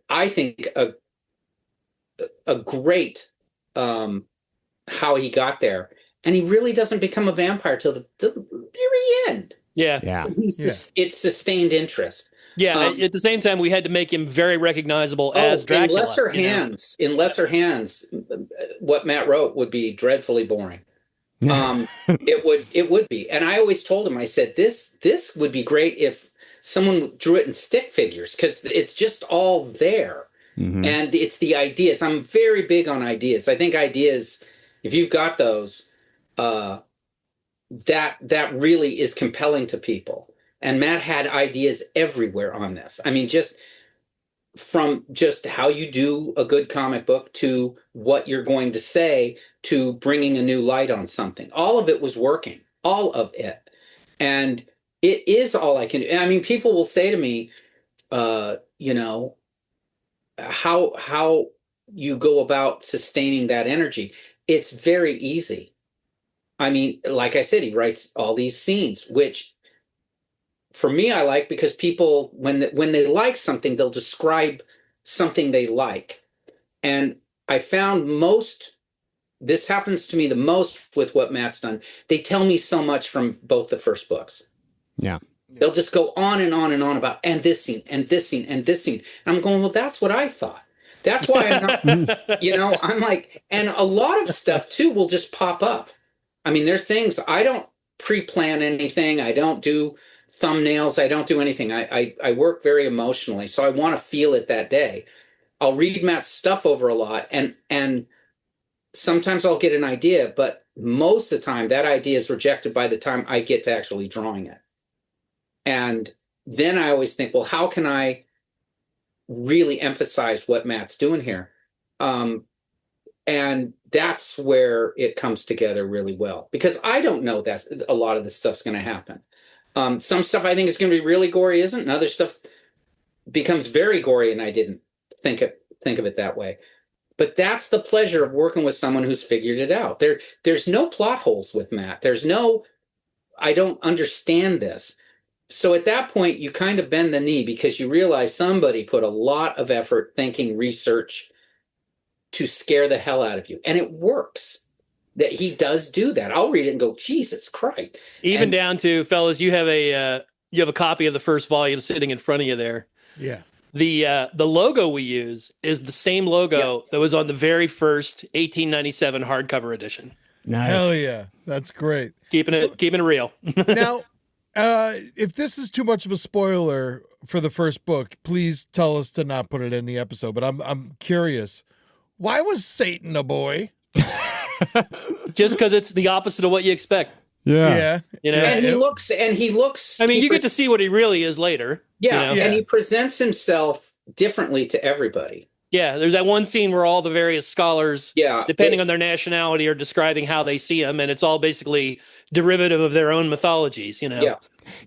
Speaker 6: I think a great how he got there, and he really doesn't become a vampire till the very end.
Speaker 4: Yeah.
Speaker 6: It's sustained interest.
Speaker 4: Yeah, at the same time, we had to make him very recognizable as Dracula.
Speaker 6: In lesser hands, what Matt wrote would be dreadfully boring. It would be. And I always told him, I said, this would be great if someone drew it in stick figures, because it's just all there. Mm-hmm. And it's the ideas. I'm very big on ideas. I think ideas, if you've got those, that really is compelling to people. And Matt had ideas everywhere on this. I mean, just from just how you do a good comic book to what you're going to say to bringing a new light on something. All of it was working. All of it. And it is all I can do. I mean, people will say to me, you know, how you go about sustaining that energy. It's very easy. I mean, like I said, he writes all these scenes, which for me, I like, because people, when they like something, they'll describe something they like. And I found this happens to me the most with what Matt's done. They tell me so much from both the first books.
Speaker 3: Yeah.
Speaker 6: They'll just go on and on and on about, and this scene, and this scene, and this scene. And I'm going, well, that's what I thought. That's why I'm not, you know, I'm like, and a lot of stuff too will just pop up. I mean, there's things, I don't pre-plan anything. I don't do thumbnails. I don't do anything. I work very emotionally. So I want to feel it that day. I'll read Matt's stuff over a lot, and sometimes I'll get an idea, but most of the time that idea is rejected by the time I get to actually drawing it. And then I always think, well, how can I really emphasize what Matt's doing here? And that's where it comes together really well, because I don't know that a lot of this stuff's going to happen. Some stuff I think is going to be really gory isn't, and other stuff becomes very gory, and I didn't think of it that way. But that's the pleasure of working with someone who's figured it out. There's no plot holes with Matt. There's no, I don't understand this. So at that point, you kind of bend the knee, because you realize somebody put a lot of effort, thinking, research to scare the hell out of you. And it works. That he does do that. I'll read it and go, Jesus Christ.
Speaker 4: Even down to, fellas, you have a copy of the first volume sitting in front of you there.
Speaker 5: Yeah.
Speaker 4: The logo we use is the same logo that was on the very first 1897 hardcover edition.
Speaker 3: Nice.
Speaker 5: Hell yeah. That's great.
Speaker 4: Keeping it real.
Speaker 5: Now, if this is too much of a spoiler for the first book, please tell us to not put it in the episode. But I'm curious, why was Satan a boy?
Speaker 4: Just because it's the opposite of what you expect.
Speaker 5: Yeah.
Speaker 4: You know,
Speaker 6: and he looks.
Speaker 4: I mean, you get to see what he really is later.
Speaker 6: Yeah,
Speaker 4: you know?
Speaker 6: and he presents himself differently to everybody.
Speaker 4: Yeah, there's that one scene where all the various scholars, depending on their nationality, are describing how they see him, and it's all basically derivative of their own mythologies, you know?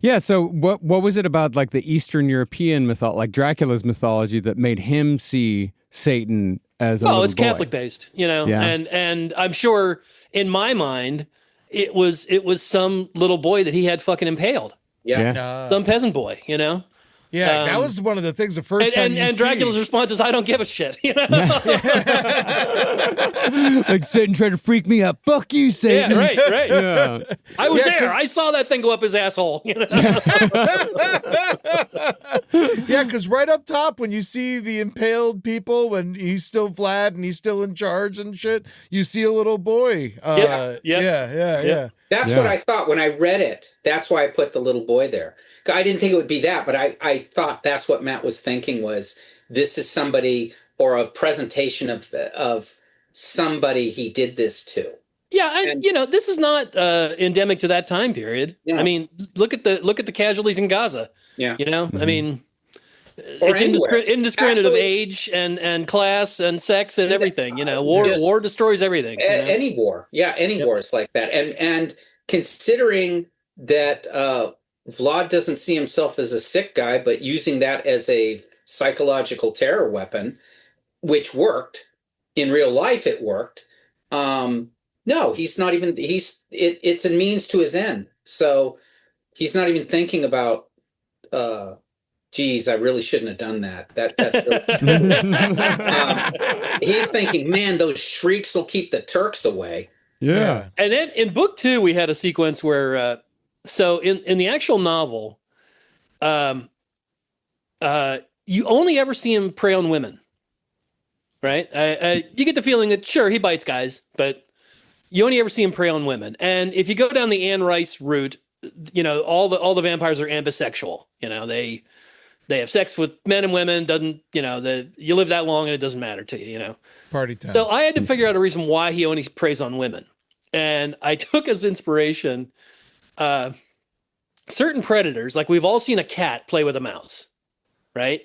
Speaker 3: Yeah, so what was it about, like, the Eastern European mythology, like Dracula's mythology, that made him see Satan as a little
Speaker 4: it's
Speaker 3: boy?
Speaker 4: Catholic-based, you know?
Speaker 3: Yeah.
Speaker 4: And I'm sure, in my mind, it was some little boy that he had fucking impaled.
Speaker 3: Yeah.
Speaker 4: Some peasant boy, you know?
Speaker 5: Yeah, that was one of the things the first time
Speaker 4: and Dracula's response is, I don't give a shit. You know?
Speaker 3: Like Satan tried to freak me up. Fuck you, Satan.
Speaker 4: Yeah, right.
Speaker 3: Yeah.
Speaker 4: I was
Speaker 5: Yeah,
Speaker 4: there.
Speaker 5: 'cause-
Speaker 4: I saw that thing go up his asshole. You know?
Speaker 5: Yeah, because right up top, when you see the impaled people, when he's still Vlad and he's still in charge and shit, you see a little boy. Yeah.
Speaker 6: That's what I thought when I read it. That's why I put the little boy there. I didn't think it would be that, but I thought that's what Matt was thinking was this is somebody or a presentation of somebody he did this to.
Speaker 4: Yeah, this is not endemic to that time period.
Speaker 6: No.
Speaker 4: I mean, look at the casualties in Gaza.
Speaker 6: Yeah.
Speaker 4: I mean,
Speaker 6: Or
Speaker 4: it's
Speaker 6: anywhere.
Speaker 4: indiscriminate of
Speaker 6: Absolutely.
Speaker 4: age and class and sex and everything.
Speaker 6: Yes.
Speaker 4: War destroys everything.
Speaker 6: Any war. Yeah, any war is like that. And considering that Vlad doesn't see himself as a sick guy, but using that as a psychological terror weapon, which worked in real life, it worked. No, he's not even. It's a means to his end. So he's not even thinking about. Geez, I really shouldn't have done that. That's really, he's thinking, man, those shrieks will keep the Turks away.
Speaker 3: Yeah.
Speaker 4: And then in book 2, we had a sequence where, so in the actual novel, you only ever see him prey on women, right? You get the feeling that sure he bites guys, but you only ever see him prey on women. And if you go down the Anne Rice route, all the vampires are ambisexual. They have sex with men and women. Doesn't you live that long and it doesn't matter to you.
Speaker 5: Party time.
Speaker 4: So I had to figure out a reason why he only preys on women. And I took as inspiration certain predators. Like we've all seen a cat play with a mouse, right?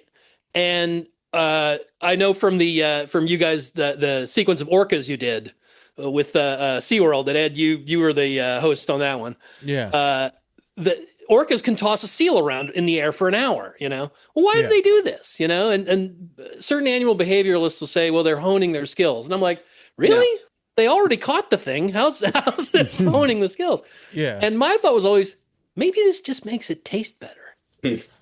Speaker 4: And I know from you guys the sequence of orcas you did with SeaWorld that Ed, you were the host on that one.
Speaker 5: Yeah.
Speaker 4: The orcas can toss a seal around in the air for an hour, Well, why do they do this? And certain animal behavioralists will say, well, they're honing their skills. And I'm like, really? Yeah. They already caught the thing. How's it honing the skills?
Speaker 5: Yeah.
Speaker 4: And my thought was always, maybe this just makes it taste better.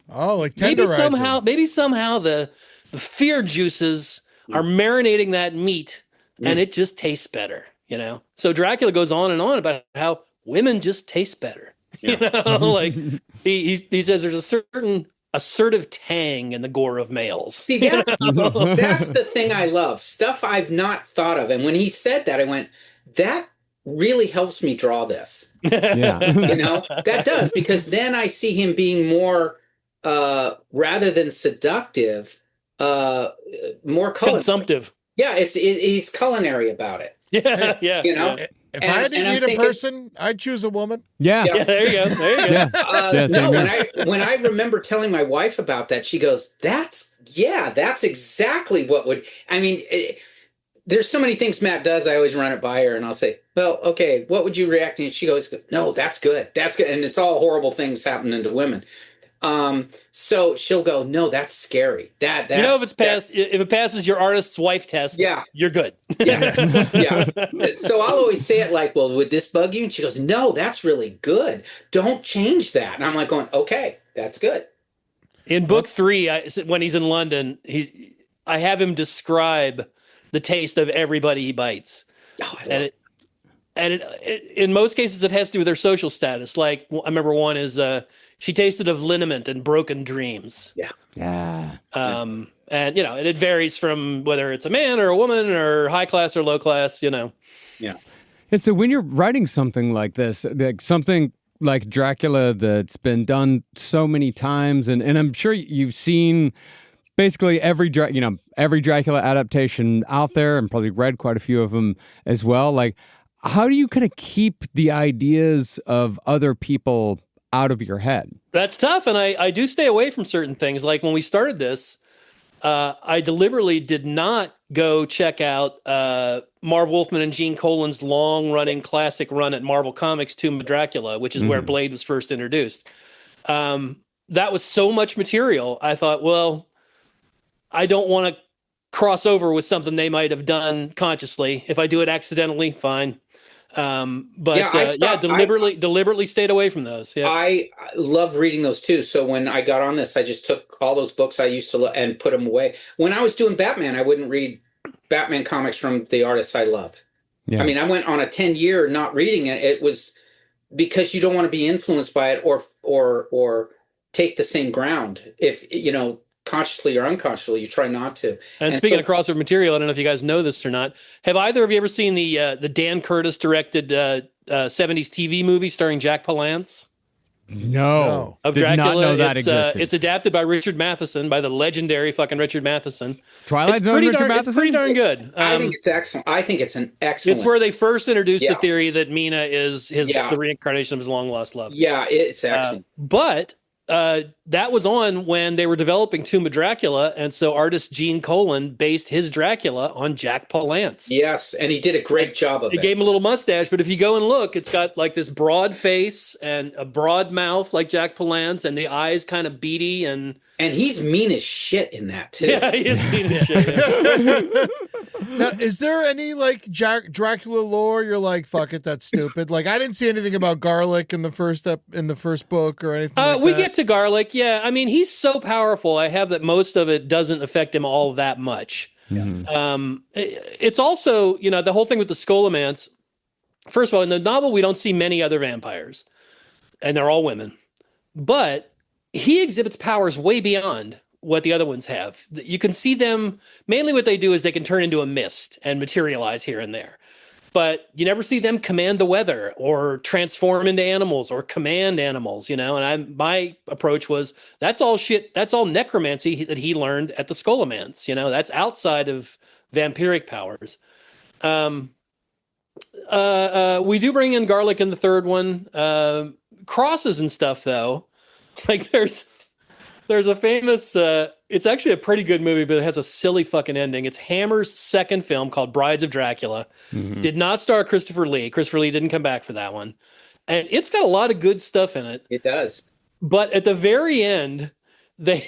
Speaker 5: Oh, like tenderizing.
Speaker 4: Maybe somehow the fear juices are marinating that meat and it just tastes better, So Dracula goes on and on about how women just taste better.
Speaker 6: Yeah.
Speaker 4: Like he says there's a certain assertive tang in the gore of males.
Speaker 6: See, that's the thing I love. Stuff I've not thought of. And when he said that, I went, that really helps me draw this.
Speaker 3: Yeah.
Speaker 6: That does, because then I see him being more, rather than seductive, more culinary.
Speaker 4: Consumptive.
Speaker 6: Yeah, he's culinary about it.
Speaker 4: Yeah.
Speaker 5: If I had to eat a person, I'd choose a woman.
Speaker 3: Yeah.
Speaker 4: Yeah, there you go.
Speaker 3: Yeah.
Speaker 6: No, when I remember telling my wife about that, she goes, that's exactly what would, I mean, there's so many things Matt does. I always run it by her and I'll say, well, okay, what would you react to? And she goes, no, that's good. That's good. And it's all horrible things happening to women. So she'll go, no, that's scary. That
Speaker 4: if it passes your artist's wife test, you're good.
Speaker 6: Yeah. So I'll always say it like, well, would this bug you? And she goes, no, that's really good. Don't change that. And I'm like going, okay, that's good.
Speaker 4: In book 3, when he's in London, I have him describe the taste of everybody he bites.
Speaker 6: Oh,
Speaker 4: in most cases, it has to do with their social status. Like I remember one is she tasted of liniment and broken dreams.
Speaker 3: Yeah.
Speaker 4: And and it varies from whether it's a man or a woman or high class or low class.
Speaker 3: Yeah. And so when you're writing something like this, like something like Dracula that's been done so many times, and I'm sure you've seen basically every Dracula adaptation out there, and probably read quite a few of them as well. Like, how do you kind of keep the ideas of other people out of your head?
Speaker 4: That's tough, and I do stay away from certain things. Like when we started this, I deliberately did not go check out Marv Wolfman and Gene Colan's long-running classic run at Marvel Comics, Tomb of Dracula, which is where Blade was first introduced. That was so much material. I thought, well, I don't want to cross over with something they might have done consciously. If I do it accidentally, fine. Deliberately stayed away from those. Yeah.
Speaker 6: I love reading those too. So when I got on this, I just took all those books I used to and put them away. When I was doing Batman, I wouldn't read Batman comics from the artists I love.
Speaker 3: Yeah.
Speaker 6: I mean, I went on a 10-year not reading it. It was because you don't want to be influenced by it or take the same ground. If, consciously or unconsciously, you try not to.
Speaker 4: And speaking of crossover material, I don't know if you guys know this or not. Have either of you ever seen the Dan Curtis directed 70s TV movie starring Jack Palance?
Speaker 3: No.
Speaker 4: Of
Speaker 3: Did
Speaker 4: Dracula.
Speaker 3: not know that existed.
Speaker 4: It's adapted by Richard Matheson, by the legendary fucking Richard Matheson.
Speaker 3: Twilight Zone Richard Matheson?
Speaker 4: It's pretty darn good.
Speaker 6: I think it's excellent. I think it's an excellent.
Speaker 4: It's where they first introduced the theory that Mina is the reincarnation of his long lost love.
Speaker 6: Yeah, it's excellent.
Speaker 4: But that was on when they were developing Tomb of Dracula, and so artist Gene Colan based his Dracula on Jack Palance.
Speaker 6: Yes, and he did a great job of it.
Speaker 4: He gave him a little mustache, but if you go and look, it's got like this broad face and a broad mouth like Jack Palance, and the eyes kind of beady, and
Speaker 6: he's mean as shit in that too.
Speaker 4: Yeah, he is mean as shit. Yeah.
Speaker 5: Now, is there any like Dracula lore? You're like, fuck it, that's stupid. Like, I didn't see anything about garlic in the first book or anything. Like
Speaker 4: we
Speaker 5: that.
Speaker 4: get to garlic, yeah. I mean, he's so powerful. I have that most of it doesn't affect him all that much.
Speaker 3: Mm-hmm.
Speaker 4: It's also, the whole thing with the Scholomance. First of all, in the novel, we don't see many other vampires, and they're all women. But he exhibits powers way beyond what the other ones have. You can see them, mainly what they do is they can turn into a mist and materialize here and there. But you never see them command the weather or transform into animals or command animals, and my approach was that's all shit. That's all necromancy that he learned at the Scholomance. That's outside of vampiric powers. We do bring in garlic in the third one. Crosses and stuff, though. Like there's a famous, it's actually a pretty good movie, but it has a silly fucking ending. It's Hammer's second film called Brides of Dracula. Mm-hmm. Did not star Christopher Lee. Christopher Lee didn't come back for that one. And it's got a lot of good stuff in it.
Speaker 6: It does.
Speaker 4: But at the very end, they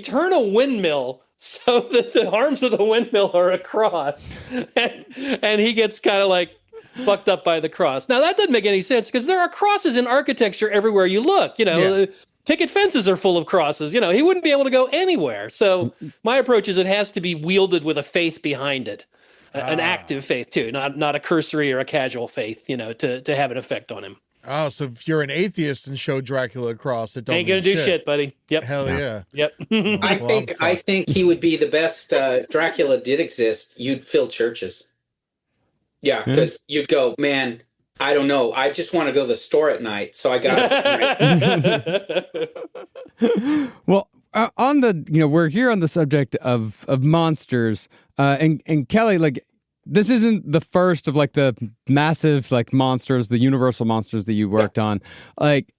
Speaker 4: turn a windmill so that the arms of the windmill are a cross. And he gets kind of like fucked up by the cross. Now, that doesn't make any sense because there are crosses in architecture everywhere you look. Picket fences are full of crosses. He wouldn't be able to go anywhere. So my approach is it has to be wielded with a faith behind it, an active faith too, not a cursory or a casual faith, to have an effect on him.
Speaker 5: Oh, so if you're an atheist and show Dracula a cross, it don't
Speaker 4: ain't gonna do shit, buddy. Yep.
Speaker 5: Hell yeah.
Speaker 4: Yep.
Speaker 6: I think he would be the best. If Dracula did exist, you'd fill churches. Yeah, because you'd go, man. I don't know. I just want to go to the store at night, so I got
Speaker 3: it. Well, on the we're here on the subject of monsters, and Kelly, like this isn't the first of like the massive like monsters, the universal monsters that you worked on, like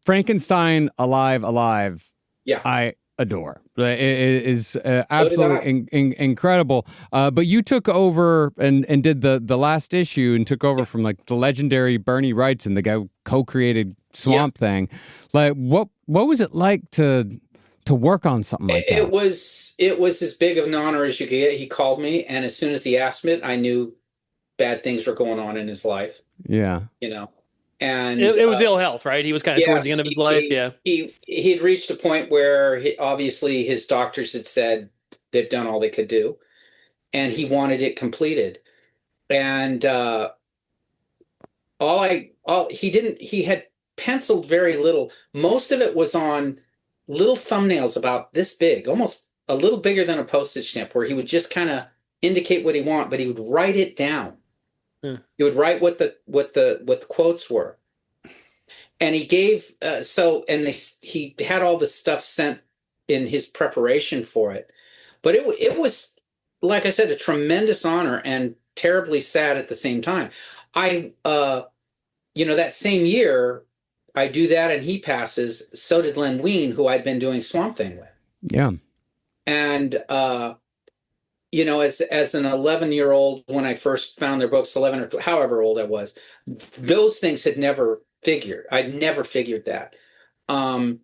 Speaker 3: Frankenstein, Alive.
Speaker 6: Yeah,
Speaker 3: I adore. It is absolutely incredible. But you took over and did the last issue and took over from like the legendary Bernie Wrightson, the guy who co-created Swamp Thing. Like what was it like to work on something like that?
Speaker 6: It was as big of an honor as you could get. He called me, and as soon as he asked me, I knew bad things were going on in his life.
Speaker 3: Yeah.
Speaker 6: And
Speaker 4: it was ill health, right? He was kind of towards the end of his life.
Speaker 6: He'd reached a point where obviously his doctors had said they've done all they could do, and he wanted it completed. And he had penciled very little. Most of it was on little thumbnails about this big, almost a little bigger than a postage stamp, where he would just kind of indicate what he wanted, but he would write it down. He would write what the quotes were, and he gave he had all the stuff sent in his preparation for it. But it was, like I said, a tremendous honor and terribly sad at the same time. That same year I do that and he passes. So did Len Wein, who I'd been doing Swamp Thing with.
Speaker 3: Yeah,
Speaker 6: and as an 11-year-old, when I first found their books, 11 or however old I was, those things had never figured. I'd never figured that. And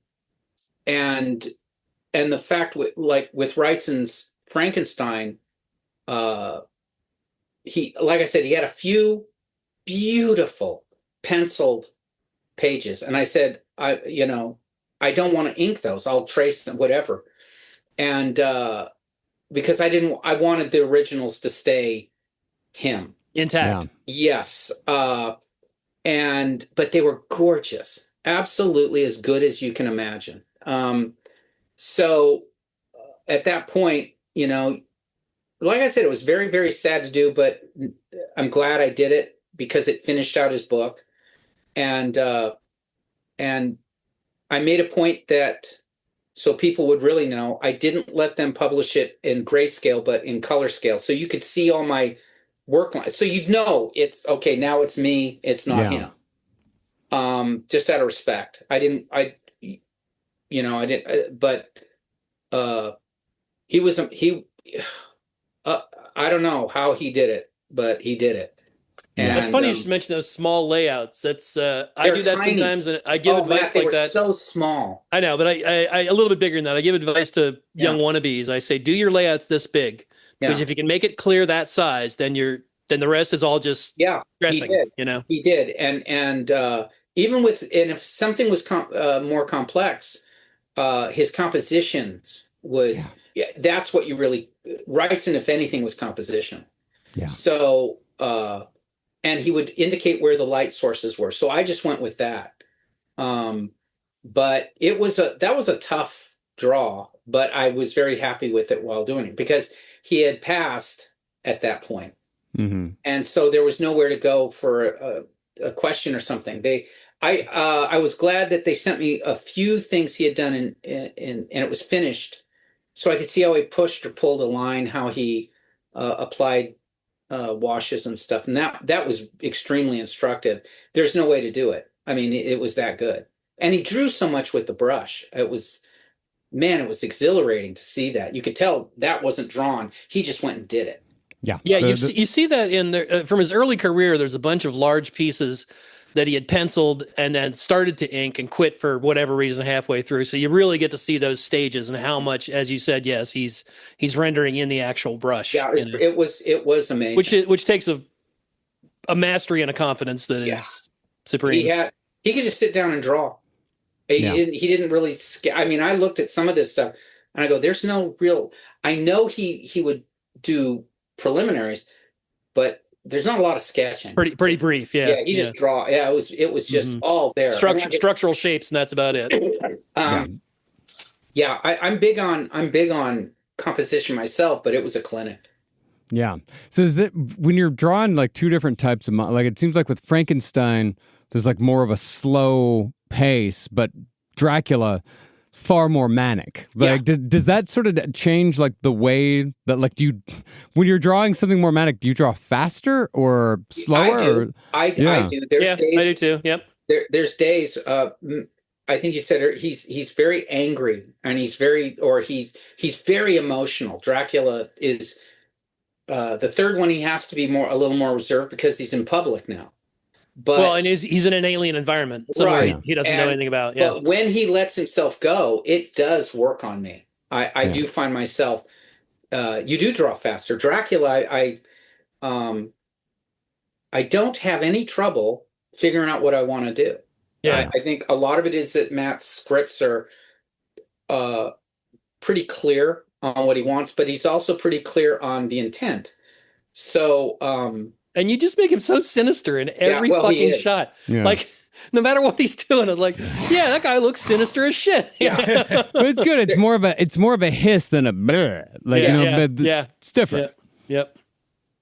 Speaker 6: the fact with Wrightson's Frankenstein, he, like I said, he had a few beautiful penciled pages. And I said, I don't want to ink those. I'll trace them, whatever. And because I wanted the originals to stay him.
Speaker 4: Intact.
Speaker 6: Yes. But they were gorgeous. Absolutely as good as you can imagine. So at that point, you know, like I said, it was very, very sad to do, but I'm glad I did it because it finished out his book. And I made a point that, so people would really know, I didn't let them publish it in grayscale, but in color scale. So you could see all my work lines. So you'd know it's okay. Now it's me. It's not him. Just out of respect. I didn't, but I don't know how he did it, but he did it. And
Speaker 4: that's funny you should mention those small layouts. That's I do that
Speaker 6: tiny.
Speaker 4: Sometimes, and I give advice like that.
Speaker 6: So small.
Speaker 4: I know, but I a little bit bigger than that. I give advice to young wannabes. I say, do your layouts this big, because if you can make it clear that size, then the rest is all just dressing.
Speaker 6: He did.
Speaker 4: You know,
Speaker 6: he did, and even if something was more complex, his compositions would. Yeah, that's what you really Wrightson, if anything, was composition.
Speaker 3: Yeah.
Speaker 6: So, and he would indicate where the light sources were. So I just went with that. But that was a tough draw, but I was very happy with it while doing it because he had passed at that point.
Speaker 3: Mm-hmm.
Speaker 6: And so there was nowhere to go for a question or something. I was glad that they sent me a few things he had done and it was finished. So I could see how he pushed or pulled a line, how he applied washes and stuff. And that was extremely instructive. There's no way to do it. I mean, it was that good. And he drew so much with the brush. It was exhilarating to see that. You could tell that wasn't drawn. He just went and did it.
Speaker 4: Yeah. You see that in there from his early career. There's a bunch of large pieces that he had penciled and then started to ink and quit for whatever reason halfway through. So you really get to see those stages and how much, as you said, yes, he's rendering in the actual brush.
Speaker 6: Yeah, it was amazing.
Speaker 4: Which takes a mastery and a confidence that is supreme.
Speaker 6: He could just sit down and draw. He didn't really. I mean, I looked at some of this stuff and I go, "There's no real." I know he would do preliminaries, but there's not a lot of sketching.
Speaker 4: Pretty brief, yeah.
Speaker 6: Yeah, he just draw. Yeah, it was just all there.
Speaker 4: Structural shapes, and that's about it.
Speaker 6: I'm big on composition myself, but it was a clinic.
Speaker 3: Yeah. So is that when you're drawing like two different types of like it seems like with Frankenstein, there's like more of a slow pace, but Dracula far more manic. Like, does that sort of change like the way that like when you're drawing something more manic, do you draw faster or slower?
Speaker 6: I do. I do. There's days,
Speaker 4: I do too. Yep.
Speaker 6: There's days. I think you said he's very angry and he's very emotional. Dracula is the third one. He has to be a little more reserved because he's in public now. But
Speaker 4: and he's in an alien environment, he doesn't know anything about. Yeah.
Speaker 6: But when he lets himself go, it does work on me. I do find myself. You do draw faster. Dracula, I don't have any trouble figuring out what I want to do.
Speaker 4: Yeah,
Speaker 6: I think a lot of it is that Matt's scripts are pretty clear on what he wants, but he's also pretty clear on the intent. So.
Speaker 4: And you just make him so sinister in every fucking shot. Yeah. Like, no matter what he's doing, I was like, yeah, that guy looks sinister as shit.
Speaker 3: Yeah. But it's good. It's more of a hiss than a bleh. Like, it's different.
Speaker 4: Yeah. Yep.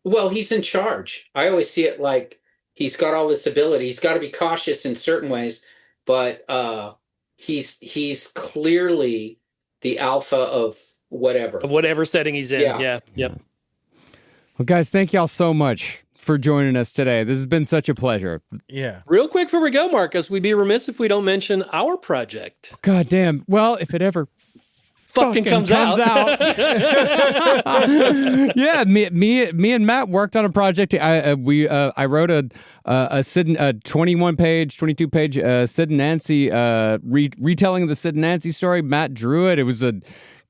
Speaker 6: Well, he's in charge. I always see it like he's got all this ability. He's got to be cautious in certain ways, but he's clearly the alpha of
Speaker 4: whatever setting he's in. Yeah. Yep.
Speaker 3: Well, guys, thank y'all so much for joining us today. This has been such a pleasure.
Speaker 5: Yeah.
Speaker 4: Real quick before we go, Marcus, we'd be remiss if we don't mention our project.
Speaker 3: God damn. Well, if it ever
Speaker 4: fucking comes out.
Speaker 3: Yeah, me and Matt worked on a project. I wrote a 21-page, 22-page Sid and Nancy retelling of the Sid and Nancy story. Matt drew it. It was a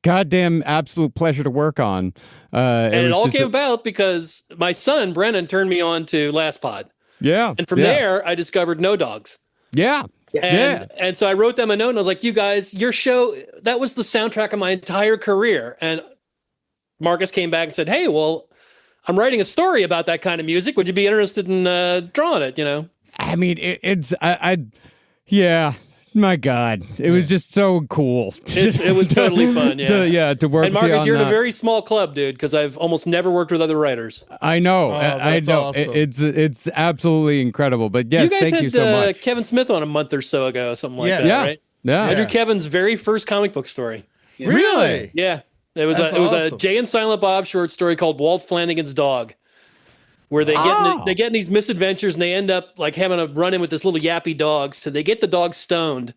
Speaker 3: goddamn absolute pleasure to work on.
Speaker 4: And it all came about because my son, Brennan, turned me on to Last Pod.
Speaker 3: Yeah.
Speaker 4: And from there, I discovered No Dogs.
Speaker 3: Yeah.
Speaker 4: And so I wrote them a note and I was like, you guys, your show, that was the soundtrack of my entire career. And Marcus came back and said, "Hey, well, I'm writing a story about that kind of music. Would you be interested in drawing it?"
Speaker 3: I mean, yeah. My God, it was just so cool.
Speaker 4: It was totally fun. Yeah,
Speaker 3: to work.
Speaker 4: And Marcus,
Speaker 3: with you
Speaker 4: you're
Speaker 3: on
Speaker 4: in a very small club, dude, because I've almost never worked with other writers.
Speaker 3: I know. I
Speaker 5: that's
Speaker 3: know.
Speaker 5: awesome.
Speaker 3: It's absolutely incredible. But yes,
Speaker 4: You guys
Speaker 3: thank
Speaker 4: had
Speaker 3: you so much.
Speaker 4: Kevin Smith on a month or so ago, something like
Speaker 5: Yes.
Speaker 4: that,
Speaker 3: Yeah.
Speaker 4: right?
Speaker 3: Yeah.
Speaker 4: I drew Kevin's very first comic book story.
Speaker 5: Really?
Speaker 4: Yeah, it was
Speaker 5: That's
Speaker 4: a
Speaker 5: awesome.
Speaker 4: Jay and Silent Bob short story called Walt Flanagan's Dog, where they get in these misadventures and they end up like having a run in with this little yappy dog. So they get the dog stoned,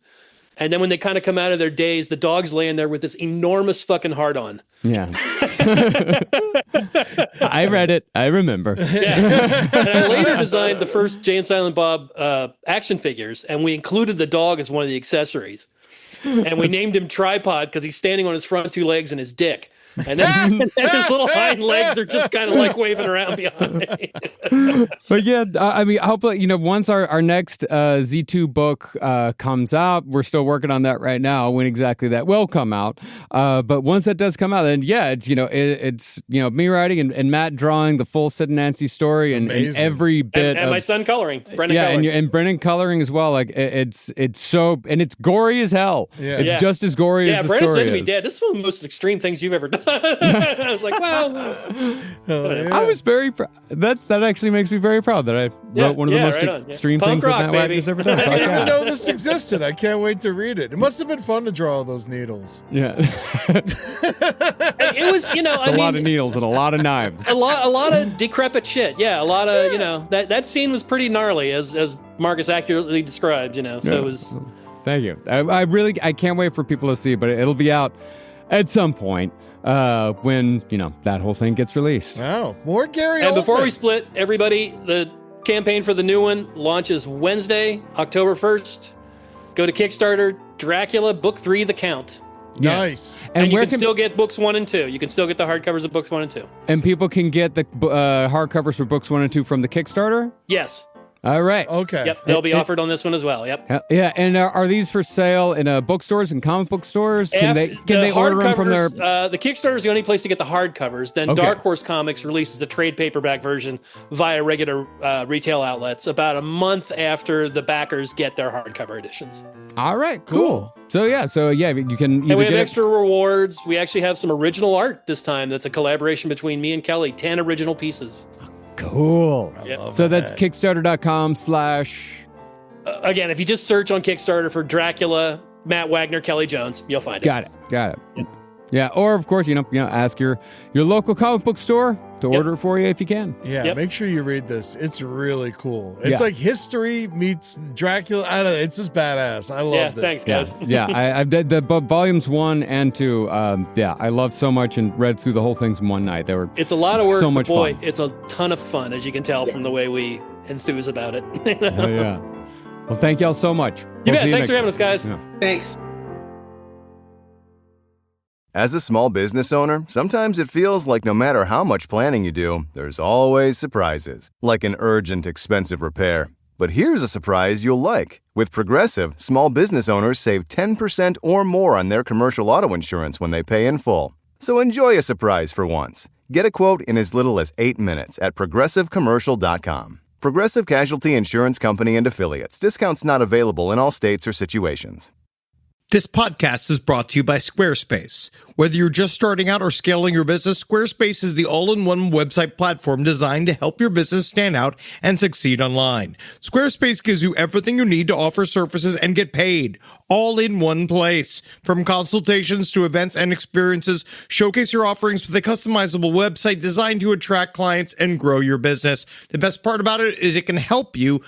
Speaker 4: and then when they kind of come out of their daze, the dog's laying there with this enormous fucking heart on.
Speaker 3: Yeah. I read it. I remember.
Speaker 4: Yeah. And I later designed the first Jay and Silent Bob action figures, and we included the dog as one of the accessories. And we named him Tripod because he's standing on his front two legs and his dick. And then his little hind legs are just kind of like waving around behind me.
Speaker 3: But yeah, I mean, hopefully, once our next Z2 book comes out, we're still working on that right now, when exactly that will come out. But once that does come out, then yeah, it's, it's me writing and Matt drawing the full Sid and Nancy story and every bit
Speaker 4: and
Speaker 3: of,
Speaker 4: my son coloring, Brendan coloring.
Speaker 3: and Brendan coloring as well. Like it's so, and it's gory as hell.
Speaker 5: Yeah.
Speaker 3: It's just as gory as the
Speaker 4: Brendan
Speaker 3: story
Speaker 4: said to me,
Speaker 3: is.
Speaker 4: "Dad, this is one of the most extreme things you've ever done." I was like, "Well,
Speaker 3: I was very proud. That actually makes me very proud that I wrote one of the most
Speaker 4: right on,
Speaker 3: extreme
Speaker 4: Punk
Speaker 3: things that
Speaker 4: rock,
Speaker 3: Matt
Speaker 4: baby.
Speaker 3: Wagner's ever done.
Speaker 5: I
Speaker 3: Fuck
Speaker 5: didn't even
Speaker 3: yeah.
Speaker 5: know this existed. I can't wait to read it. It must have been fun to draw all those needles.
Speaker 3: Yeah.
Speaker 4: it was,
Speaker 3: a lot of needles and a lot of knives.
Speaker 4: a lot of decrepit shit. Yeah, a lot of that scene was pretty gnarly, as Marcus accurately described. So it was.
Speaker 3: Thank you. I can't wait for people to see, but it'll be out at some point when that whole thing gets released.
Speaker 5: Wow, more Gary.
Speaker 4: And before
Speaker 5: Oldman.
Speaker 4: we split, everybody, the campaign for the new one launches Wednesday, October 1st. Go to Kickstarter, Dracula, Book 3, The Count.
Speaker 5: Nice.
Speaker 4: And you
Speaker 3: where
Speaker 4: can still get books 1 and 2. You can still get the hardcovers of books 1 and 2.
Speaker 3: And people can get the hardcovers for books 1 and 2 from the Kickstarter?
Speaker 4: Yes.
Speaker 3: All right.
Speaker 5: Okay.
Speaker 4: Yep. They'll be offered on this one as well. Yep.
Speaker 3: Yeah, and are these for sale in bookstores and comic book stores? Can they order them from their?
Speaker 4: The Kickstarter is the only place to get the hardcovers. Then Dark Horse Comics releases the trade paperback version via regular retail outlets about a month after the backers get their hardcover editions.
Speaker 3: All right, cool. So yeah, you can.
Speaker 4: And we have extra rewards. We actually have some original art this time. That's a collaboration between me and Kelly. 10 original pieces.
Speaker 3: Cool.
Speaker 4: Yep.
Speaker 3: So that's Kickstarter.com/
Speaker 4: Again, if you just search on Kickstarter for Dracula, Matt Wagner, Kelley Jones, you'll find it.
Speaker 3: Got it. Yeah, or of course, ask your local comic book store to order it for you if you can.
Speaker 5: Yeah,
Speaker 4: Yep.
Speaker 5: make sure you read this. It's really cool. It's
Speaker 3: Yeah.
Speaker 5: like history meets Dracula. I don't know. It's just badass. I loved it.
Speaker 4: Thanks, guys.
Speaker 3: Yeah, I did the volumes 1 and 2. I loved so much and read through the whole things in one night. They were
Speaker 4: It's a lot of work,
Speaker 3: so
Speaker 4: but
Speaker 3: much
Speaker 4: boy,
Speaker 3: fun.
Speaker 4: it's a ton of fun, as you can tell from the way we enthuse about it.
Speaker 3: Oh, yeah. Well, thank y'all so much.
Speaker 4: You
Speaker 3: We'll
Speaker 4: bet.
Speaker 3: see
Speaker 4: Thanks for
Speaker 3: next
Speaker 4: having us, guys.
Speaker 3: Yeah.
Speaker 6: Thanks.
Speaker 7: As a small business owner, sometimes it feels like no matter how much planning you do, there's always surprises, like an urgent, expensive repair. But here's a surprise you'll like. With Progressive, small business owners save 10% or more on their commercial auto insurance when they pay in full. So enjoy a surprise for once. Get a quote in as little as 8 minutes at ProgressiveCommercial.com. Progressive Casualty Insurance Company and Affiliates. Discounts not available in all states or situations.
Speaker 2: This podcast is brought to you by Squarespace. Whether you're just starting out or scaling your business, Squarespace is the all-in-one website platform designed to help your business stand out and succeed online. Squarespace gives you everything you need to offer services and get paid, all in one place. From consultations to events and experiences, showcase your offerings with a customizable website designed to attract clients and grow your business. The best part about it is it can help you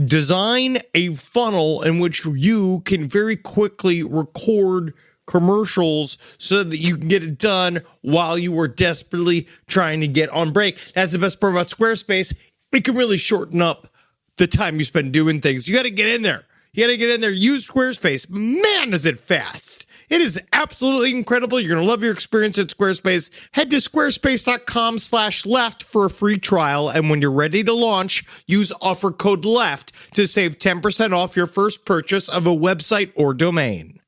Speaker 2: design a funnel in which you can very quickly record commercials so that you can get it done while you were desperately trying to get on break. That's the best part about Squarespace. It can really shorten up the time you spend doing things. You got to get in there. Use Squarespace. Man, is it fast. It is absolutely incredible. You're going to love your experience at Squarespace. Head to squarespace.com/left for a free trial. And when you're ready to launch, use offer code LEFT to save 10% off your first purchase of a website or domain.